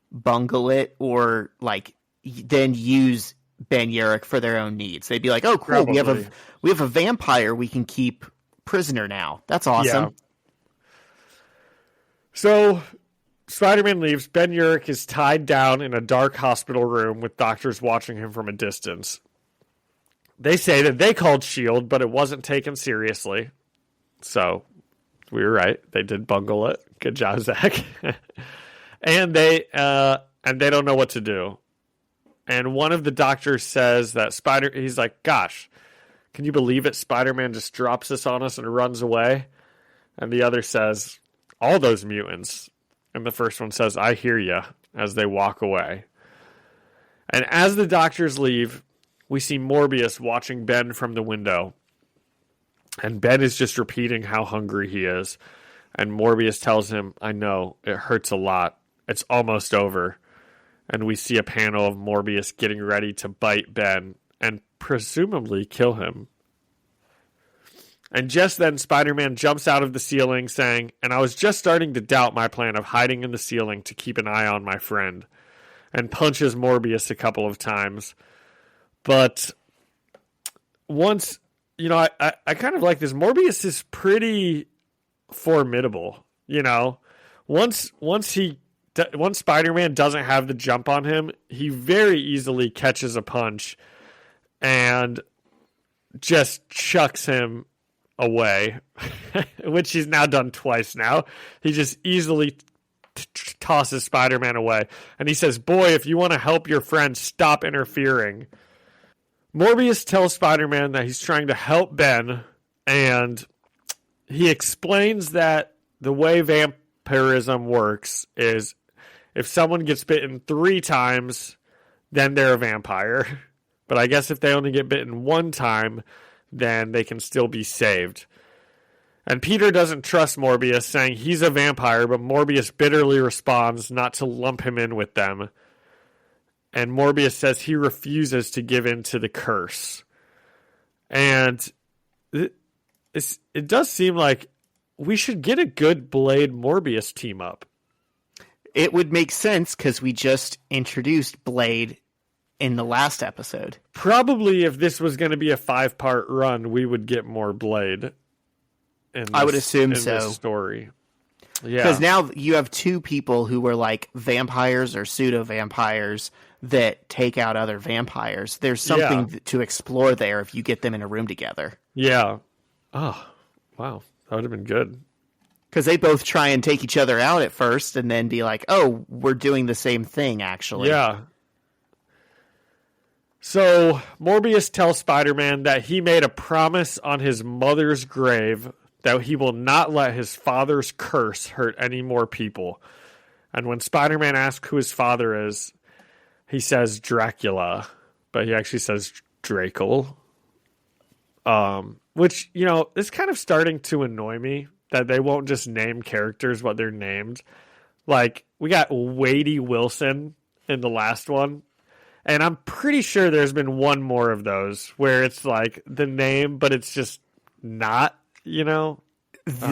bungle it or, like, then use Ben Urich for their own needs. They'd be like, "Oh, cool! Probably. We have a vampire we can keep prisoner now. That's awesome." Yeah. So Spider-Man leaves. Ben Urich is tied down in a dark hospital room with doctors watching him from a distance. They say that they called S.H.I.E.L.D., but it wasn't taken seriously. So, we were right. They did bungle it. Good job, Zach. And they don't know what to do. And one of the doctors says that he's like, gosh, can you believe it? Spider-Man just drops this on us and runs away. And the other says, all those mutants. And the first one says, I hear you, as they walk away. And as the doctors leave, we see Morbius watching Ben from the window. And Ben is just repeating how hungry he is. And Morbius tells him, I know, it hurts a lot. It's almost over. And we see a panel of Morbius getting ready to bite Ben and presumably kill him. And just then, Spider-Man jumps out of the ceiling saying, and I was just starting to doubt my plan of hiding in the ceiling to keep an eye on my friend. And punches Morbius a couple of times. But once, I kind of like this. Morbius is pretty formidable, Once Spider-Man doesn't have the jump on him, he very easily catches a punch and just chucks him away, which he's now done twice now. He just easily tosses Spider-Man away. And he says, boy, if you want to help your friend, stop interfering. Morbius tells Spider-Man that he's trying to help Ben, and he explains that the way vampirism works is if someone gets bitten 3 times, then they're a vampire. But I guess if they only get bitten 1 time, then they can still be saved. And Peter doesn't trust Morbius, saying he's a vampire, but Morbius bitterly responds not to lump him in with them. And Morbius says he refuses to give in to the curse. And it does seem like we should get a good Blade Morbius team up. It would make sense because we just introduced Blade in the last episode. Probably if this was going to be a 5-part run, we would get more Blade. I would assume in so. This story. Yeah. Because now you have 2 people who were like vampires or pseudo-vampires that take out other vampires. There's something to explore there if you get them in a room together. Yeah. Oh, wow. That would have been good. Because they both try and take each other out at first and then be like, oh, we're doing the same thing, actually. Yeah. So, Morbius tells Spider-Man that he made a promise on his mother's grave that he will not let his father's curse hurt any more people. And when Spider-Man asks who his father is, he says Dracula, but he actually says Drakel. Which, is kind of starting to annoy me that they won't just name characters what they're named. Like, we got Wadey Wilson in the last one. And I'm pretty sure there's been one more of those where it's like the name, but it's just not, The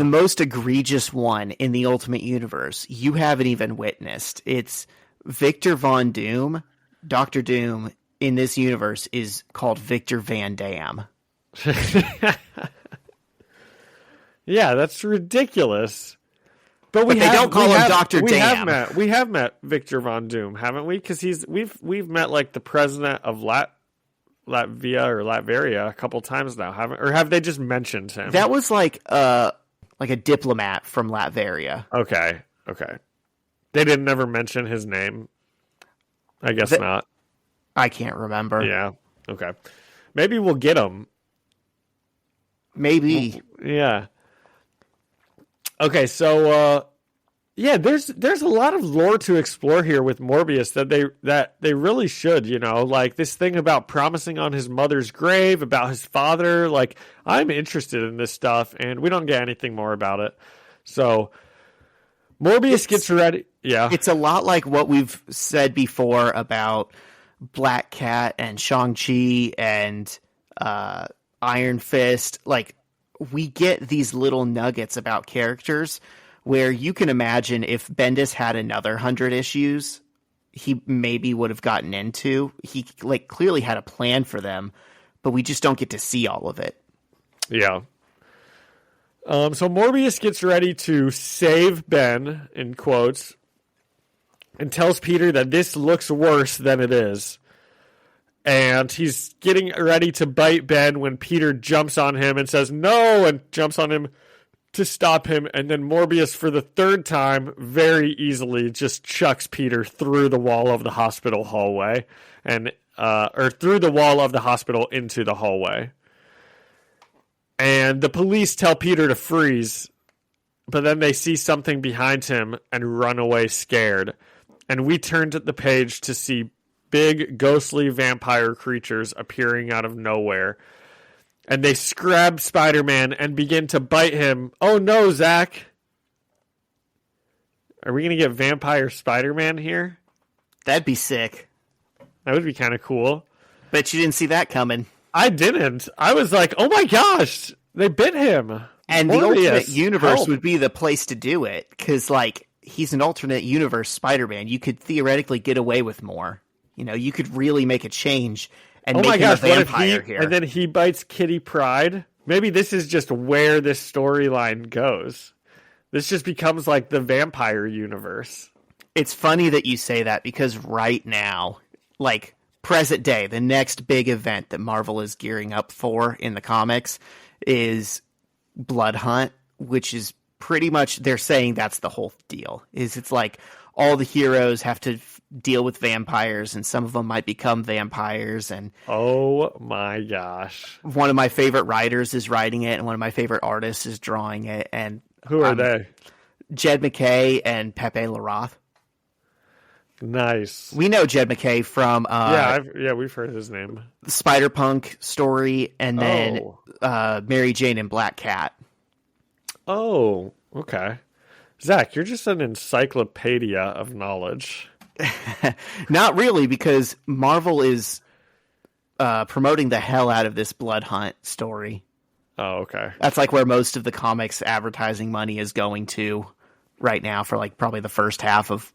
most egregious one in the Ultimate Universe, you haven't even witnessed. It's Victor Von Doom. Dr. Doom in this universe is called Victor Van Dam. Yeah, that's ridiculous. But they don't call him Dr. Dam. We have met Victor Von Doom, haven't we? Because we've met like the president of Latvia or Latveria a couple times now, have they just mentioned him? That was like a diplomat from Latveria. Okay. They didn't ever mention his name. I guess not. I can't remember. Yeah. Okay. Maybe we'll get him. Maybe. Yeah. Okay, so there's a lot of lore to explore here with Morbius that they really should, like this thing about promising on his mother's grave, about his father. Like, I'm interested in this stuff, and we don't get anything more about it. So Morbius gets ready. Yeah. It's a lot like what we've said before about Black Cat and Shang-Chi and Iron Fist. Like, we get these little nuggets about characters where you can imagine if Bendis had another 100 issues, he maybe would have gotten into. He clearly had a plan for them, but we just don't get to see all of it. Yeah. So Morbius gets ready to save Ben, in quotes, and tells Peter that this looks worse than it is. And he's getting ready to bite Ben when Peter jumps on him and says no, and jumps on him to stop him. And then Morbius, for the third time, very easily just chucks Peter through the wall of the hospital hallway, or through the wall of the hospital into the hallway. And the police tell Peter to freeze, but then they see something behind him and run away scared. And we turn to the page to see big, ghostly vampire creatures appearing out of nowhere. And they grab Spider-Man and begin to bite him. Oh no, Zach! Are we going to get Vampire Spider-Man here? That'd be sick. That would be kind of cool. Bet you didn't see that coming. I didn't. I was like, oh my gosh, they bit him. And Morbius, the alternate universe help. would be the place to do it, because, like, he's an alternate universe Spider-Man. You could theoretically get away with more. You know, you could really make a change and make him a vampire here. And then he bites Kitty Pryde? Maybe this is just where this storyline goes. This just becomes like the vampire universe. It's funny that you say that, because right now, like, present day, the next big event that Marvel is gearing up for in the comics is Blood Hunt, which is pretty much, they're saying that's the whole deal. It's like all the heroes have to deal with vampires, and some of them might become vampires. And oh my gosh, one of my favorite writers is writing it, and one of my favorite artists is drawing it. And who are they? Jed MacKay and Pepe Larroth. Nice. We know Jed MacKay from we've heard his name. The Spider-Punk story, and then Mary Jane and Black Cat. Oh, okay. Zach, you're just an encyclopedia of knowledge. Not really, because Marvel is promoting the hell out of this Blood Hunt story. Oh, okay. That's like where most of the comics advertising money is going to right now for like probably the first half of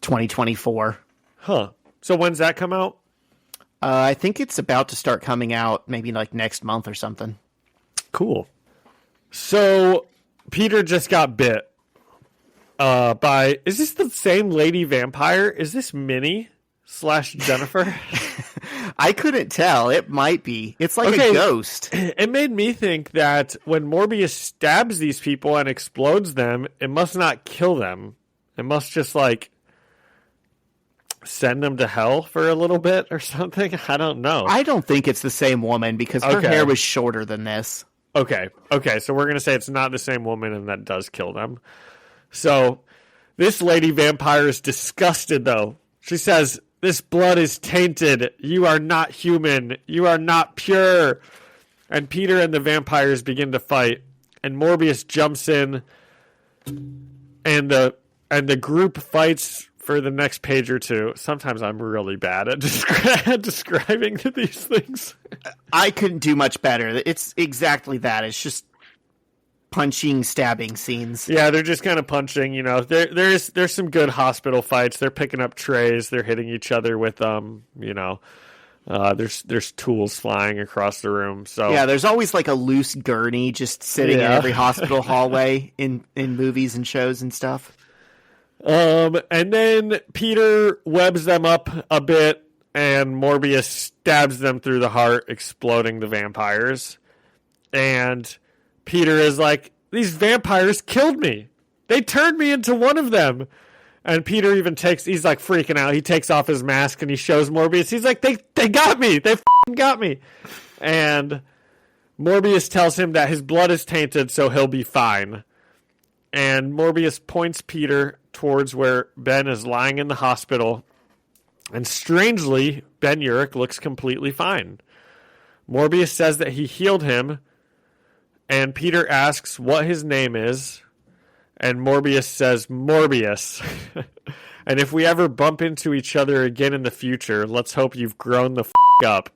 2024. Huh. So when's that come out? I think it's about to start coming out maybe like next month or something. Cool. So Peter just got bit by, is this the same lady vampire? Is this Minnie / Jennifer? I couldn't tell. It might be. It's like a ghost. It made me think that when Morbius stabs these people and explodes them, it must not kill them. It must just like send them to hell for a little bit or something. I don't know. I don't think it's the same woman, because her hair was shorter than this. Okay, so we're going to say it's not the same woman, and that does kill them. So this lady vampire is disgusted, though. She says, "This blood is tainted. You are not human. You are not pure." And Peter and the vampires begin to fight, and Morbius jumps in, and the group fights for the next page or two. Sometimes I'm really bad at describing these things. I couldn't do much better. It's exactly that. It's just punching, stabbing scenes. Yeah, they're just kind of punching. You know, there's some good hospital fights. They're picking up trays. They're hitting each other with there's tools flying across the room. So yeah, there's always like a loose gurney just sitting in every hospital hallway in movies and shows and stuff. And then Peter webs them up a bit, and Morbius stabs them through the heart, exploding the vampires. And Peter is like, "These vampires killed me. They turned me into one of them." And Peter even he's like freaking out. He takes off his mask and he shows Morbius. He's like, they got me. They got me. And Morbius tells him that his blood is tainted, so he'll be fine. And Morbius points Peter towards where Ben is lying in the hospital. And strangely, Ben Urich looks completely fine. Morbius says that he healed him. And Peter asks what his name is. And Morbius says, "Morbius." "And if we ever bump into each other again in the future, let's hope you've grown the up."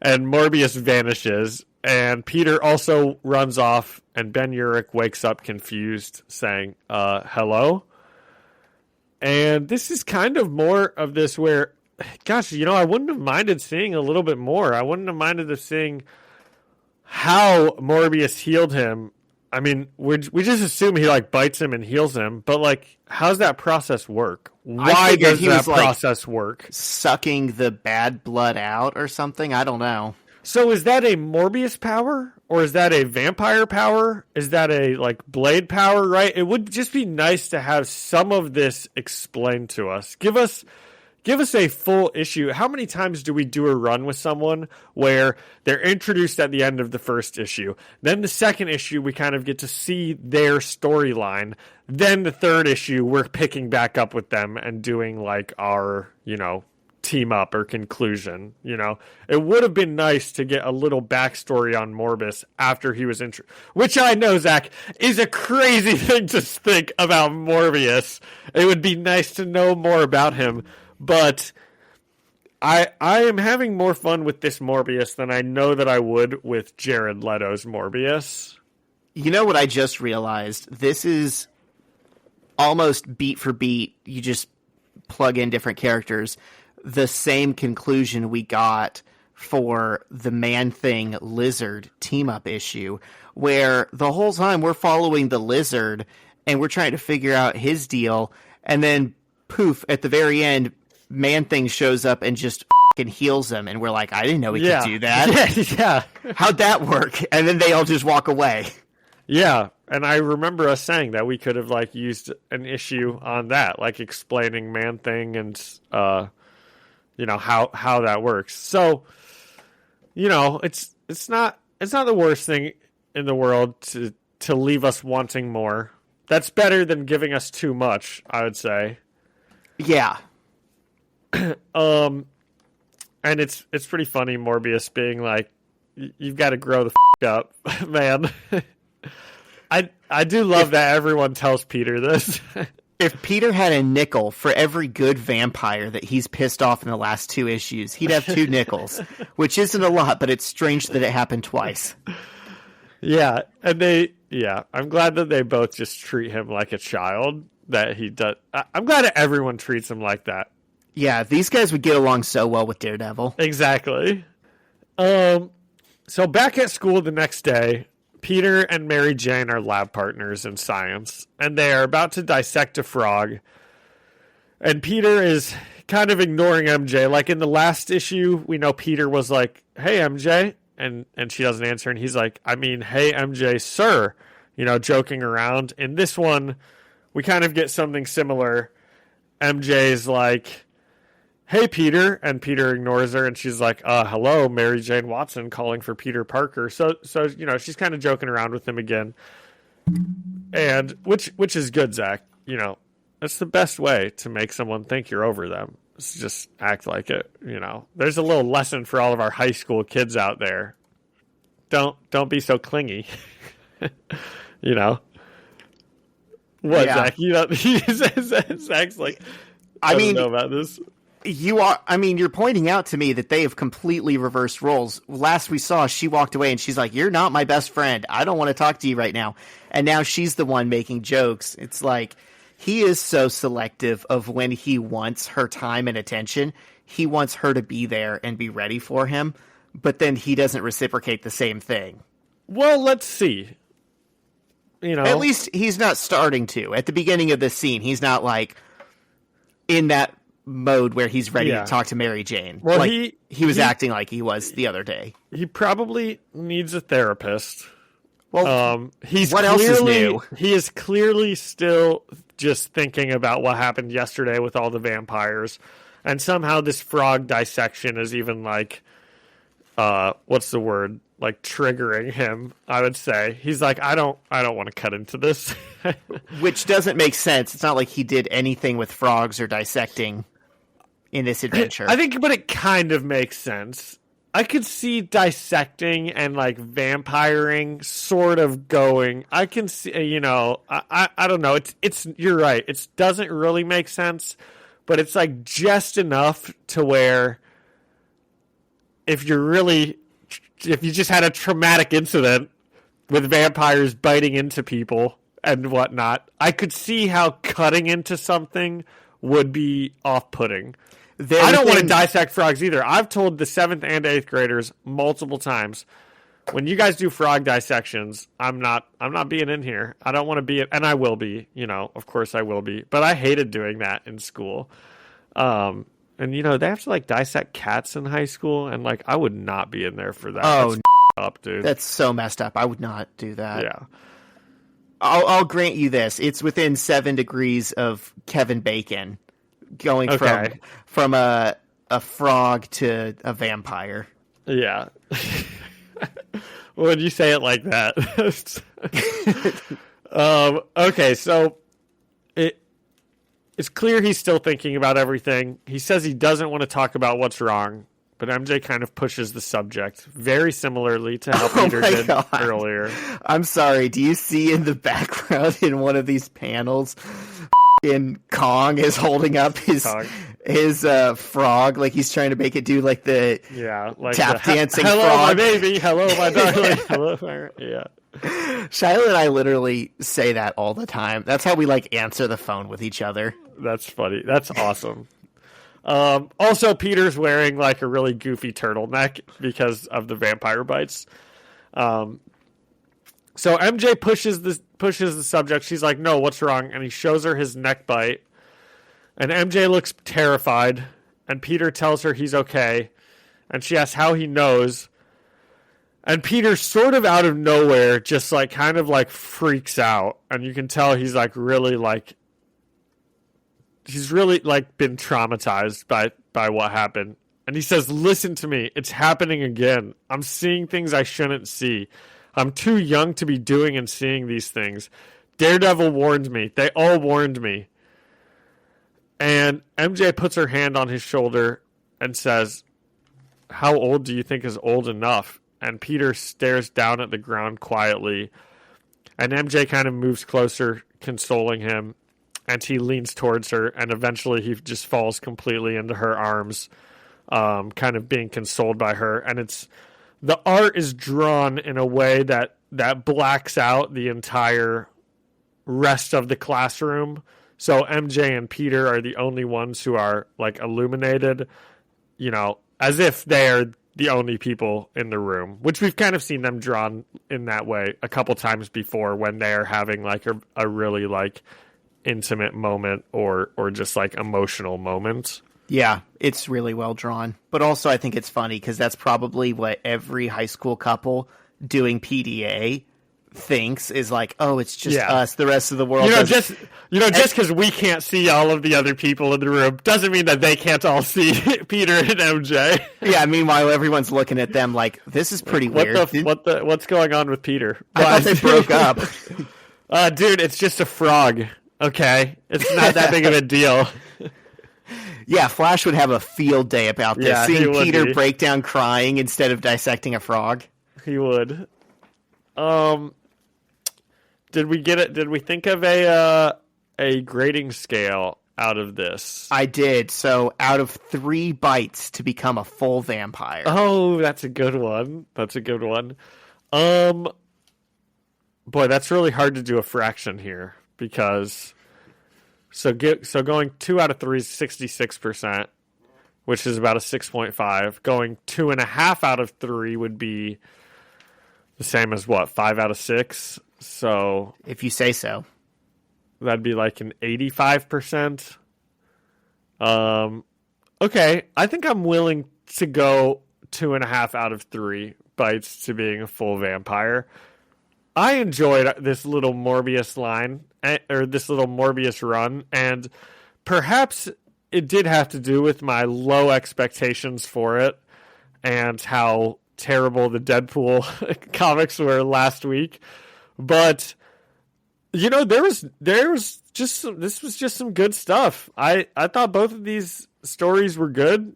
And Morbius vanishes. And Peter also runs off, and Ben Urich wakes up confused, saying, "Hello?" And this is kind of more of this where, gosh, I wouldn't have minded seeing a little bit more. I wouldn't have minded seeing how Morbius healed him I mean, we just assume he like bites him and heals him, but like, how's that process work? Why does that process work? Sucking the bad blood out or something? I don't know. So is that a Morbius power, or is that a vampire power? Is that a like blade power? Right? It would just be nice to have some of this explained to us. Give us a full issue. How many times do we do a run with someone where they're introduced at the end of the first issue? Then the second issue, we kind of get to see their storyline. Then the third issue, we're picking back up with them and doing like our, team up or conclusion. It would have been nice to get a little backstory on Morbius after he was which I know, Zach, is a crazy thing to think about Morbius. It would be nice to know more about him. But I am having more fun with this Morbius than I know that I would with Jared Leto's Morbius. You know what I just realized? This is almost beat for beat. You just plug in different characters. The same conclusion we got for the Man-Thing Lizard team-up issue, where the whole time we're following the Lizard and we're trying to figure out his deal, and then poof, at the very end, Man-Thing shows up and just fucking heals him, and we're like, I didn't know he could do that. Yeah. How'd that work? And then they all just walk away. Yeah, and I remember us saying that we could have like used an issue on that, like explaining Man-Thing and how that works. So, it's not the worst thing in the world to leave us wanting more. That's better than giving us too much, I would say. Yeah. And it's pretty funny, Morbius being like, you've got to grow the up, man. I do love that everyone tells Peter this. If Peter had a nickel for every good vampire that he's pissed off in the last 2 issues, he'd have 2 nickels, which isn't a lot, but it's strange that it happened twice. Yeah, and I'm glad that they both just treat him like a child, that he does. I'm glad that everyone treats him like that. Yeah, these guys would get along so well with Daredevil. Exactly. So back at school the next day, Peter and Mary Jane are lab partners in science, and they are about to dissect a frog. And Peter is kind of ignoring MJ. Like in the last issue, we know Peter was like, hey, MJ. And she doesn't answer, and he's like, I mean, hey, MJ, sir. Joking around. In this one, we kind of get something similar. MJ's like, hey, Peter, and Peter ignores her, and she's like, hello, Mary Jane Watson calling for Peter Parker. So she's kind of joking around with him again, and which is good, Zach. That's the best way to make someone think you're over them. Is just act like it. There's a little lesson for all of our high school kids out there. Don't be so clingy. What, yeah. Zach? Zach's like, I don't know about this. You're pointing out to me that they have completely reversed roles. Last we saw, she walked away and she's like, you're not my best friend. I don't want to talk to you right now. And now she's the one making jokes. It's like, he is so selective of when he wants her time and attention. He wants her to be there and be ready for him, but then he doesn't reciprocate the same thing. Well, let's see. At least he's not starting to. At the beginning of this scene, he's not like in that mode where he's ready to talk to Mary Jane. Well, like, he was acting like he was the other day. He probably needs a therapist. Well, what else is new? He is clearly still just thinking about what happened yesterday with all the vampires, and somehow this frog dissection is even like, what's the word? Like triggering him. I would say he's like, I don't want to cut into this, which doesn't make sense. It's not like he did anything with frogs or dissecting in this adventure. I think, but it kind of makes sense. I could see dissecting and like vampiring sort of going. I can see, I don't know. It's you're right. It doesn't really make sense, but it's like just enough to where if you just had a traumatic incident with vampires biting into people and whatnot, I could see how cutting into something would be off-putting. I don't want to dissect frogs either. I've told the 7th and 8th graders multiple times, when you guys do frog dissections, I'm not being in here. I don't want to be, and I will be, of course I will be, but I hated doing that in school. And they have to like dissect cats in high school, and like I would not be in there for that. Oh, that's up, dude. That's so messed up. I would not do that. Yeah. I'll grant you this. It's within 7 degrees of Kevin Bacon going from a frog to a vampire. Yeah. When you say it like that. Okay, so it's clear he's still thinking about everything. He says he doesn't want to talk about what's wrong, but MJ kind of pushes the subject very similarly to how Peter did earlier. I'm sorry. Do you see in the background in one of these panels, Kong is holding up his frog, like he's trying to make it do like the tap dancing hello, frog. My baby. Hello, my darling. Hello, yeah. Shiloh and I literally say that all the time. That's how we like answer the phone with each other. That's funny. That's awesome. Also, Peter's wearing like a really goofy turtleneck because of the vampire bites. So MJ pushes the subject. She's like, "No, what's wrong?" And he shows her his neck bite. And MJ looks terrified. And Peter tells her he's okay. And she asks how he knows. And Peter, sort of out of nowhere, just like kind of like freaks out. And you can tell he's like really like, he's really like been traumatized by what happened. And he says, "Listen to me. It's happening again. I'm seeing things I shouldn't see. I'm too young to be doing and seeing these things. Daredevil warned me. They all warned me." And MJ puts her hand on his shoulder and says, "How old do you think is old enough?" And Peter stares down at the ground quietly. And MJ kind of moves closer, consoling him. And he leans towards her. And eventually he just falls completely into her arms, kind of being consoled by her. And the art is drawn in a way that blacks out the entire rest of the classroom. So MJ and Peter are the only ones who are like illuminated, as if they're the only people in the room, which we've kind of seen them drawn in that way a couple times before when they are having like a really like intimate moment or just like emotional moment. Yeah, it's really well drawn. But also I think it's funny because that's probably what every high school couple doing PDA thinks is like, oh, it's just us. The rest of the world just because we can't see all of the other people in the room doesn't mean that they can't all see Peter and MJ. Yeah, meanwhile everyone's looking at them like, this is pretty weird. What's going on with Peter? I thought they broke up. Dude, it's just a frog. Okay, it's not that big of a deal. Yeah, Flash would have a field day about this. Yeah, seeing Peter break down crying instead of dissecting a frog. He would. Did we get it? Did we think of a grading scale out of this? I did. So out of 3 bites to become a full vampire. Oh, that's a good one. Boy, that's really hard to do a fraction here because so going 2 out of 3 is 66%, which is about a 6.5. Going 2.5 out of 3 would be the same as what, 5 out of 6. So if you say so, that'd be like an 85%. Okay, I think I'm willing to go 2.5 out of 3 bites to being a full vampire. I enjoyed this little Morbius line, or this little Morbius run, and perhaps it did have to do with my low expectations for it and how terrible the Deadpool comics were last week. But there was just this was just some good stuff. I thought both of these stories were good.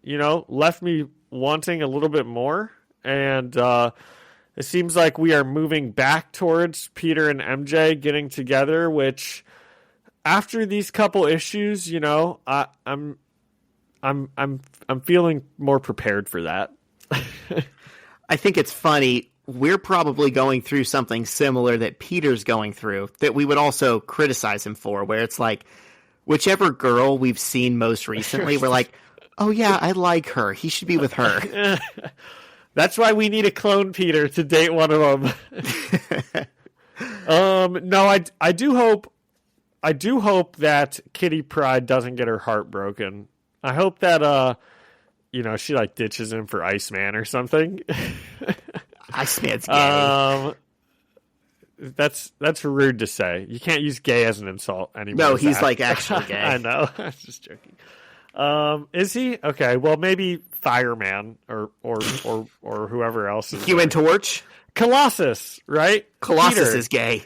Left me wanting a little bit more, and it seems like we are moving back towards Peter and MJ getting together. Which, after these couple issues, I'm feeling more prepared for that. I think it's funny. We're probably going through something similar that Peter's going through that we would also criticize him for, where it's like, whichever girl we've seen most recently, we're like, oh yeah, I like her. He should be with her. That's why we need a clone Peter to date one of them. No, I do hope that Kitty Pryde doesn't get her heart broken. I hope that she like ditches him for Iceman or something. Iceman's gay. That's rude to say. You can't use gay as an insult anymore. No, he's like actually gay. I know. I was just joking. Is he? Okay, well maybe Fireman or whoever else is Human Torch? Colossus, right? Colossus Peter is gay.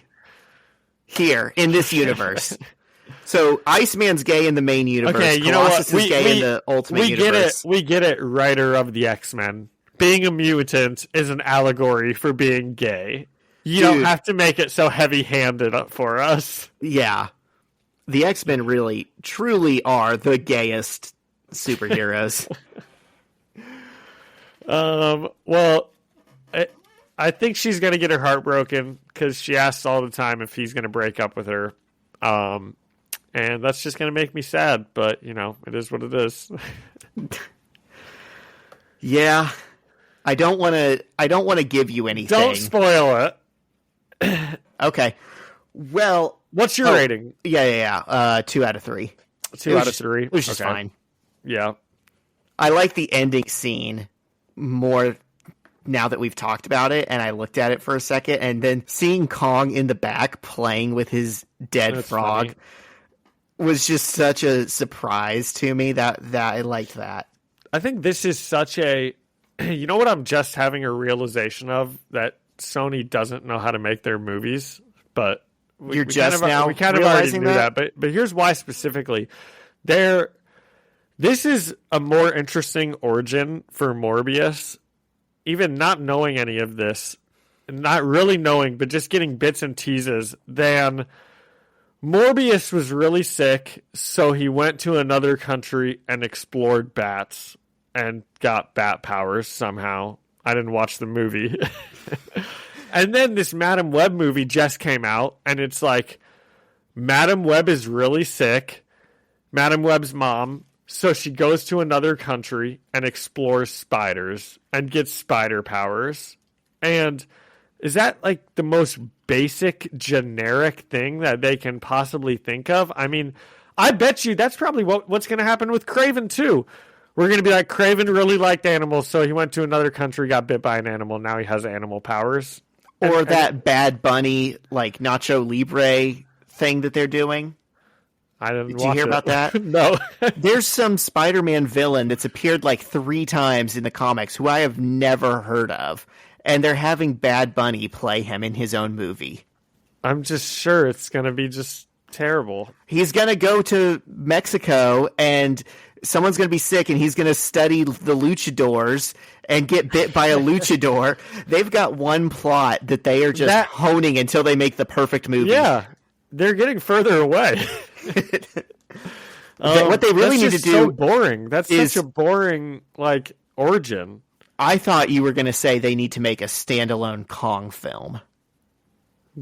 Here, in this universe. So Iceman's gay in the main universe. Okay, you Colossus know what? is gay in the Ultimate Universe. We get it, writer of the X-Men. Being a mutant is an allegory for being gay. You don't have to make it so heavy-handed for us. Yeah. The X-Men really, truly are the gayest superheroes. Well, I think she's going to get her heart broken because she asks all the time if he's going to break up with her. And that's just going to make me sad, but, it is what it is. Yeah. I don't want to give you anything. Don't spoil it. Okay. Well, what's your rating? Yeah. 2 out of 3. 2 out of 3. Which is fine. Yeah. I like the ending scene more now that we've talked about it, and I looked at it for a second, and then seeing Kong in the back playing with his dead frog was just such a surprise to me that I liked that. I think this is such a... You know what I'm just having a realization of? That Sony doesn't know how to make their movies, but we kind of already knew that. But here's why specifically. This is a more interesting origin for Morbius, even not knowing any of this, not really knowing, but just getting bits and teases, than Morbius was really sick, so he went to another country and explored bats and got bat powers somehow. I didn't watch the movie. And then this Madam Web movie just came out, and it's like, Madam Web is really sick, Madam Web's mom, so she goes to another country and explores spiders and gets spider powers. And is that like the most basic, generic thing that they can possibly think of? I mean, I bet you that's probably what's going to happen with Kraven too. We're going to be like, Kraven really liked animals, so he went to another country, got bit by an animal, now he has animal powers. Or that Bad Bunny, like, Nacho Libre thing that they're doing. I didn't Did you hear about that? No. There's some Spider-Man villain that's appeared like 3 times in the comics who I have never heard of. And they're having Bad Bunny play him in his own movie. I'm just sure it's going to be just terrible. He's going to go to Mexico and someone's going to be sick and he's going to study the luchadors and get bit by a luchador. They've got one plot that they are just honing until they make the perfect movie. Yeah, they're getting further away. What they really need to do so boring. That's such a boring origin. I thought you were going to say they need to make a standalone Kong film.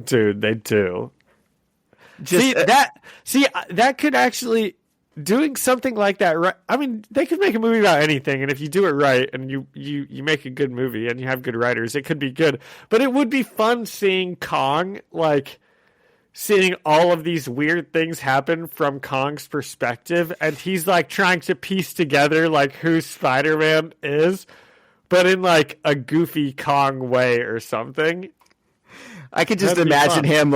Dude, they do. That could actually... Doing something like that, right? I mean, they could make a movie about anything, and if you do it right and you make a good movie and you have good writers, it could be good. But it would be fun seeing Kong, seeing all of these weird things happen from Kong's perspective, and he's trying to piece together who Spider-Man is, but in a goofy Kong way or something. I could just imagine him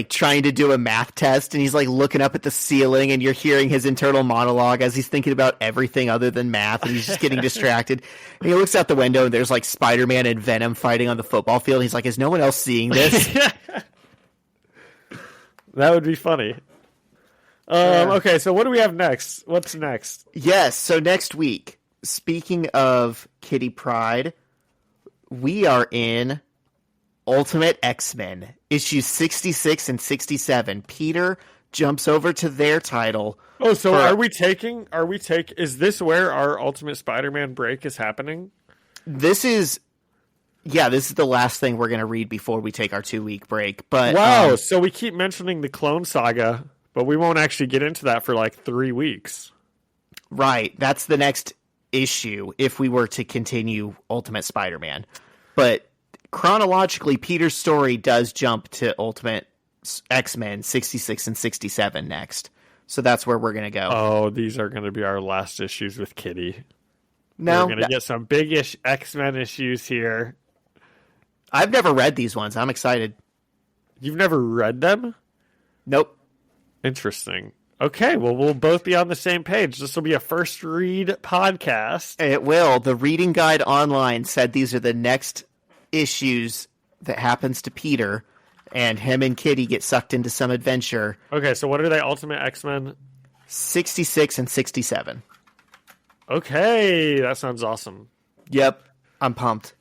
trying to do a math test, and he's looking up at the ceiling, and you're hearing his internal monologue as he's thinking about everything other than math, and he's just getting distracted. And he looks out the window, and there's Spider-Man and Venom fighting on the football field. And he's like, is no one else seeing this? That would be funny. Okay, so what do we have next? What's next? Yes, so next week, speaking of Kitty Pryde, we are in Ultimate X-Men, issues 66 and 67. Peter jumps over to their title. Oh, so is this where our Ultimate Spider-Man break is happening? This is the last thing we're going to read before we take our 2-week break. But wow, so we keep mentioning the Clone Saga, but we won't actually get into that for 3 weeks. Right, that's the next issue if we were to continue Ultimate Spider-Man. But chronologically, Peter's story does jump to Ultimate X-Men 66 and 67 next. So that's where we're going to go. Oh, these are going to be our last issues with Kitty. No, we're going to get some big-ish X-Men issues here. I've never read these ones. I'm excited. You've never read them? Nope. Interesting. Okay, well, we'll both be on the same page. This will be a first read podcast. It will. The Reading Guide Online said these are the next issues that happens to Peter, and him and Kitty get sucked into some adventure. Okay, so what are they? Ultimate X-Men? 66 and 67. Okay, that sounds awesome. Yep, I'm pumped.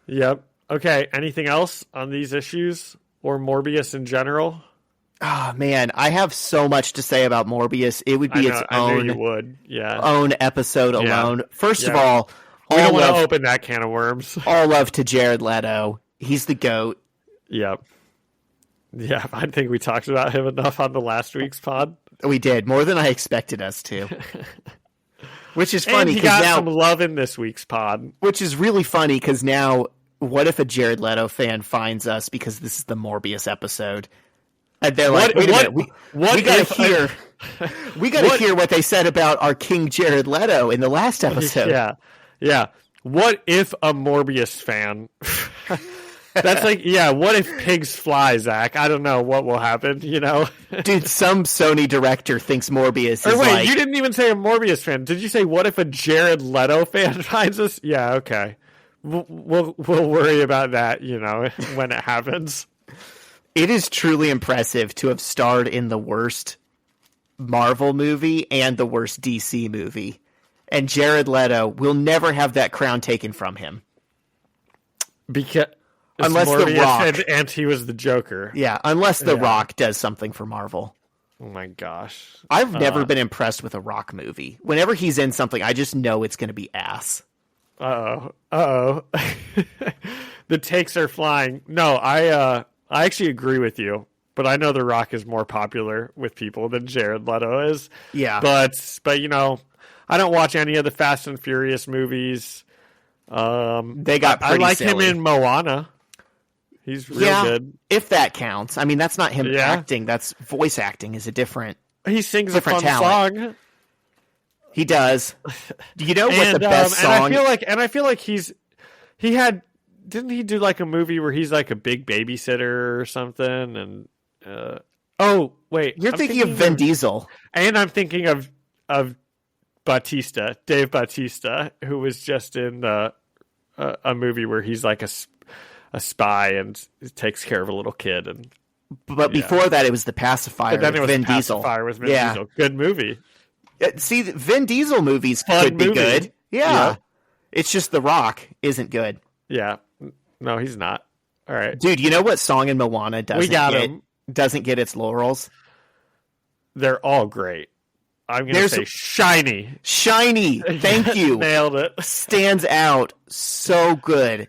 Yep. Okay, anything else on these issues or Morbius in general? Oh, man, I have so much to say about Morbius. It would be its I knew you would. Yeah. own episode alone. First of Yeah. all, We don't want to open that can of worms. all love to Jared Leto. He's the GOAT. Yep. Yeah, I think we talked about him enough on the last week's pod. We did, more than I expected us to. Which is And funny he because got now, some love in this week's pod. which is really funny because now, what if a Jared Leto fan finds us because this is the Morbius episode? And they're like, wait a minute, we gotta hear, we gotta hear what they said about our King Jared Leto in the last episode. Yeah. What if a Morbius fan? That's like, what if pigs fly, Zach? I don't know what will happen, Dude, some Sony director thinks Morbius is Or wait, like... you didn't even say a Morbius fan. Did you say, what if a Jared Leto fan finds us? Yeah, okay. We'll worry about that, when it happens. It is truly impressive to have starred in the worst Marvel movie and the worst DC movie. And Jared Leto will never have that crown taken from him. Because Unless Morbius The Rock... and he was the Joker. Yeah, unless The Rock does something for Marvel. Oh my gosh. I've never been impressed with a Rock movie. Whenever he's in something, I just know it's going to be ass. Uh-oh. The takes are flying. No, I actually agree with you, but I know The Rock is more popular with people than Jared Leto is. Yeah. But I don't watch any of the Fast and Furious movies. They got I pretty like silly. him in Moana. He's real good. If that counts. I mean, that's not him Yeah. acting. That's voice acting is a different... He sings Different a fun talent. song. He does. Do you know what the best song... And I feel like didn't he do like a movie where he's like a big babysitter or something? And oh wait, You're thinking of Vin Diesel. And I'm thinking of Dave Bautista, who was just in a movie where he's like a spy and takes care of a little kid. And But before that, it was The Pacifier but then it with was Vin Diesel. Pacifier with Vin Diesel. Good movie. See, Vin Diesel movies Fun could be movie. good. Yeah. Yeah. It's just The Rock isn't good. Yeah. No, he's not. All right. Dude, you know what song in Moana doesn't get its laurels? They're all great. I'm going to say Shiny. Shiny. Thank you. Nailed it. Stands out so good.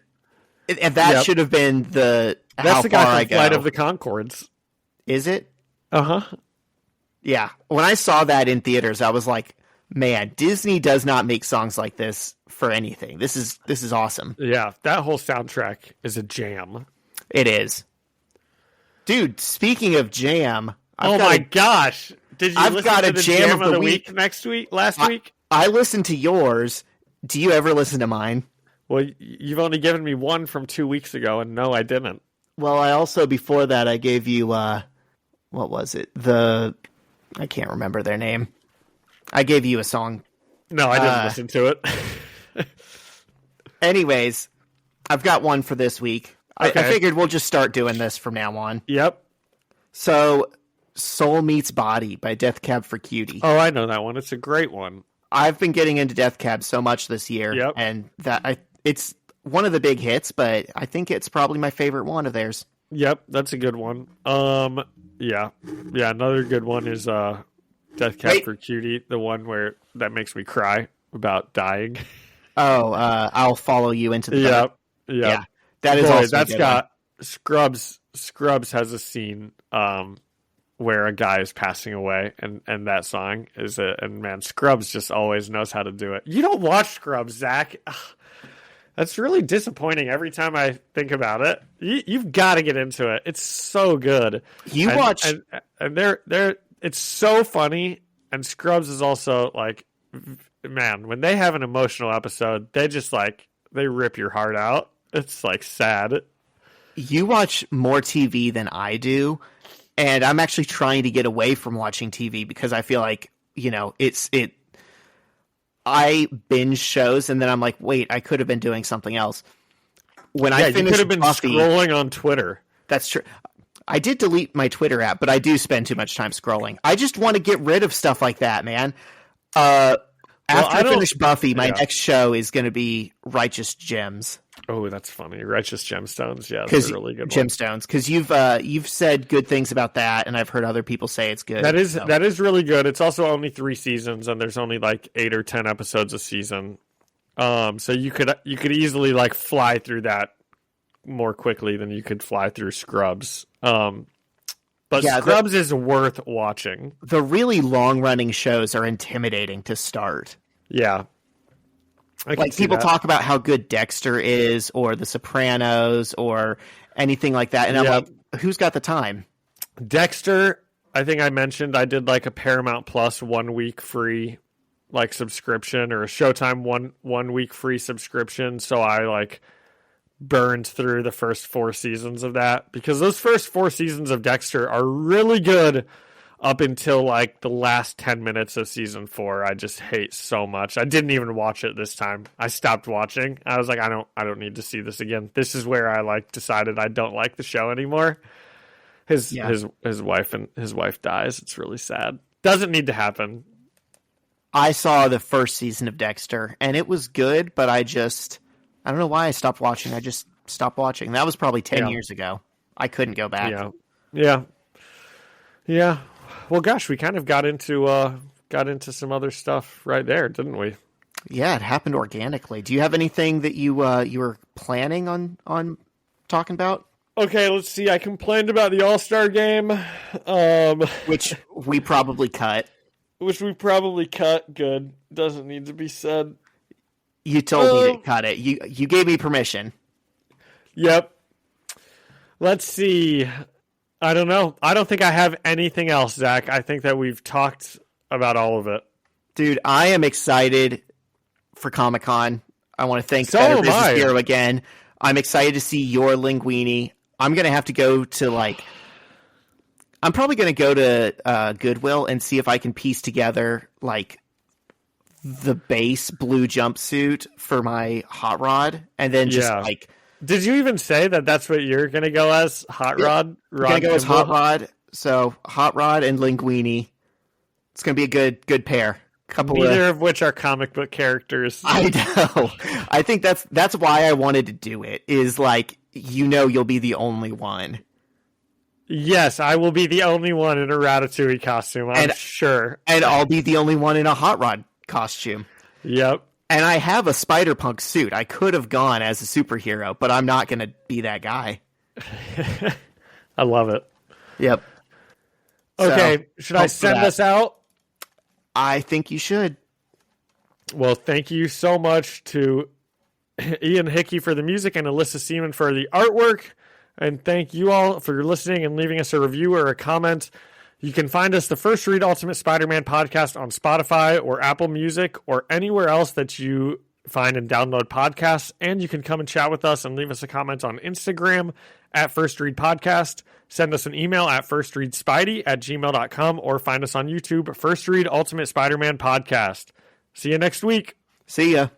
And that should have been the That's how the far guy I from go. Flight of the Conchords. Is it? Uh-huh. Yeah. When I saw that in theaters, I was like, man, Disney does not make songs like this for anything. This is awesome. Yeah, that whole soundtrack is a jam. It is. Dude, speaking of jam, my gosh. Did you I've listen got to a the jam jam of the week last week? I listened to yours. Do you ever listen to mine? Well, you've only given me one from 2 weeks ago, and no, I didn't. Well, I also, before that, I gave you, what was it? I can't remember their name. I gave you a song. No, I didn't listen to it. Anyways, I've got one for this week. Okay. I figured we'll just start doing this from now on. Yep. So, Soul Meets Body by Death Cab for Cutie. Oh, I know that one. It's a great one. I've been getting into Death Cab so much this year, Yep. and it's one of the big hits, but I think it's probably my favorite one of theirs. Yep, that's a good one. Yeah, another good one is Death Cab for Cutie, the one that makes me cry about dying. Oh, I'll follow you into the dark. Yep. Yeah, that is Boy, also that's a good got Scrubs. Scrubs has a scene where a guy is passing away, and that song is it. And man, Scrubs just always knows how to do it. You don't watch Scrubs, Zach. Ugh, that's really disappointing every time I think about it. You've got to get into it. It's so good. Watch, and they're it's so funny. And Scrubs is also like, man, when they have an emotional episode, they just like they rip your heart out. It's like sad. You watch more TV than I do, and I'm actually trying to get away from watching TV because I feel like, I binge shows and then I'm like, wait, I could have been doing something else. When I you could have been scrolling on Twitter. That's true. I did delete my Twitter app, but I do spend too much time scrolling. I just want to get rid of stuff like that, man. After I finish Buffy, my next show is going to be Righteous Gems. Oh, that's funny. Righteous Gemstones. Yeah, that's a really good one. Gemstones, because you've said good things about that, and I've heard other people say it's good. That is really good. It's also only 3 seasons, and there's only like 8 or 10 episodes a season. So you could easily like fly through that more quickly than you could fly through Scrubs. But Scrubs is worth watching. The really long-running shows are intimidating to start. Yeah. Like people talk about how good Dexter is or The Sopranos or anything like that. And I'm like, who's got the time? Dexter, I think I mentioned I did like a Paramount Plus 1 week free like subscription, or a Showtime one week free subscription. So I like burned through the first 4 seasons of that, because those first 4 seasons of Dexter are really good up until like the last 10 minutes of season 4. I just hate so much. I didn't even watch it this time. I stopped watching. I was like, I don't need to see this again. This is where I like decided I don't like the show anymore. His wife dies. It's really sad. Doesn't need to happen. I saw the first season of Dexter and it was good, but I don't know why I stopped watching. I just stopped watching. That was probably 10 years ago. I couldn't go back. Yeah. Well, gosh, we kind of got into some other stuff right there, didn't we? Yeah, it happened organically. Do you have anything that you were planning on talking about? Okay, let's see. I complained about the All-Star game, which we probably cut. Good. Doesn't need to be said. You told me to cut it. You gave me permission. Yep. Let's see. I don't know. I don't think I have anything else, Zach. I think that we've talked about all of it. Dude, I am excited for Comic-Con. I want to thank Better Business Bureau again. I'm excited to see your linguini. I'm going to have to go to I'm probably going to go to Goodwill and see if I can piece together the base blue jumpsuit for my hot rod, and then just Did you even say that that's what you're going to go as? Hot rod? I'm going to go as hot rod. So hot rod and linguini. It's going to be a good pair. Neither of which are comic book characters. I know. I think that's why I wanted to do it, is you'll be the only one. Yes, I will be the only one in a Ratatouille costume, I'm sure. And I'll be the only one in a hot rod costume. Yep. And I have a Spider-Punk suit. I could have gone as a superhero, but I'm not going to be that guy. I love it. Yep. Okay, should I send us out? I think you should. Well, thank you so much to Ian Hickey for the music and Alyssa Seaman for the artwork. And thank you all for listening and leaving us a review or a comment. You can find us, the First Read Ultimate Spider-Man podcast, on Spotify or Apple Music or anywhere else that you find and download podcasts. And you can come and chat with us and leave us a comment on Instagram at First Read Podcast. Send us an email at firstreadspidey@gmail.com or find us on YouTube, First Read Ultimate Spider-Man Podcast. See you next week. See ya.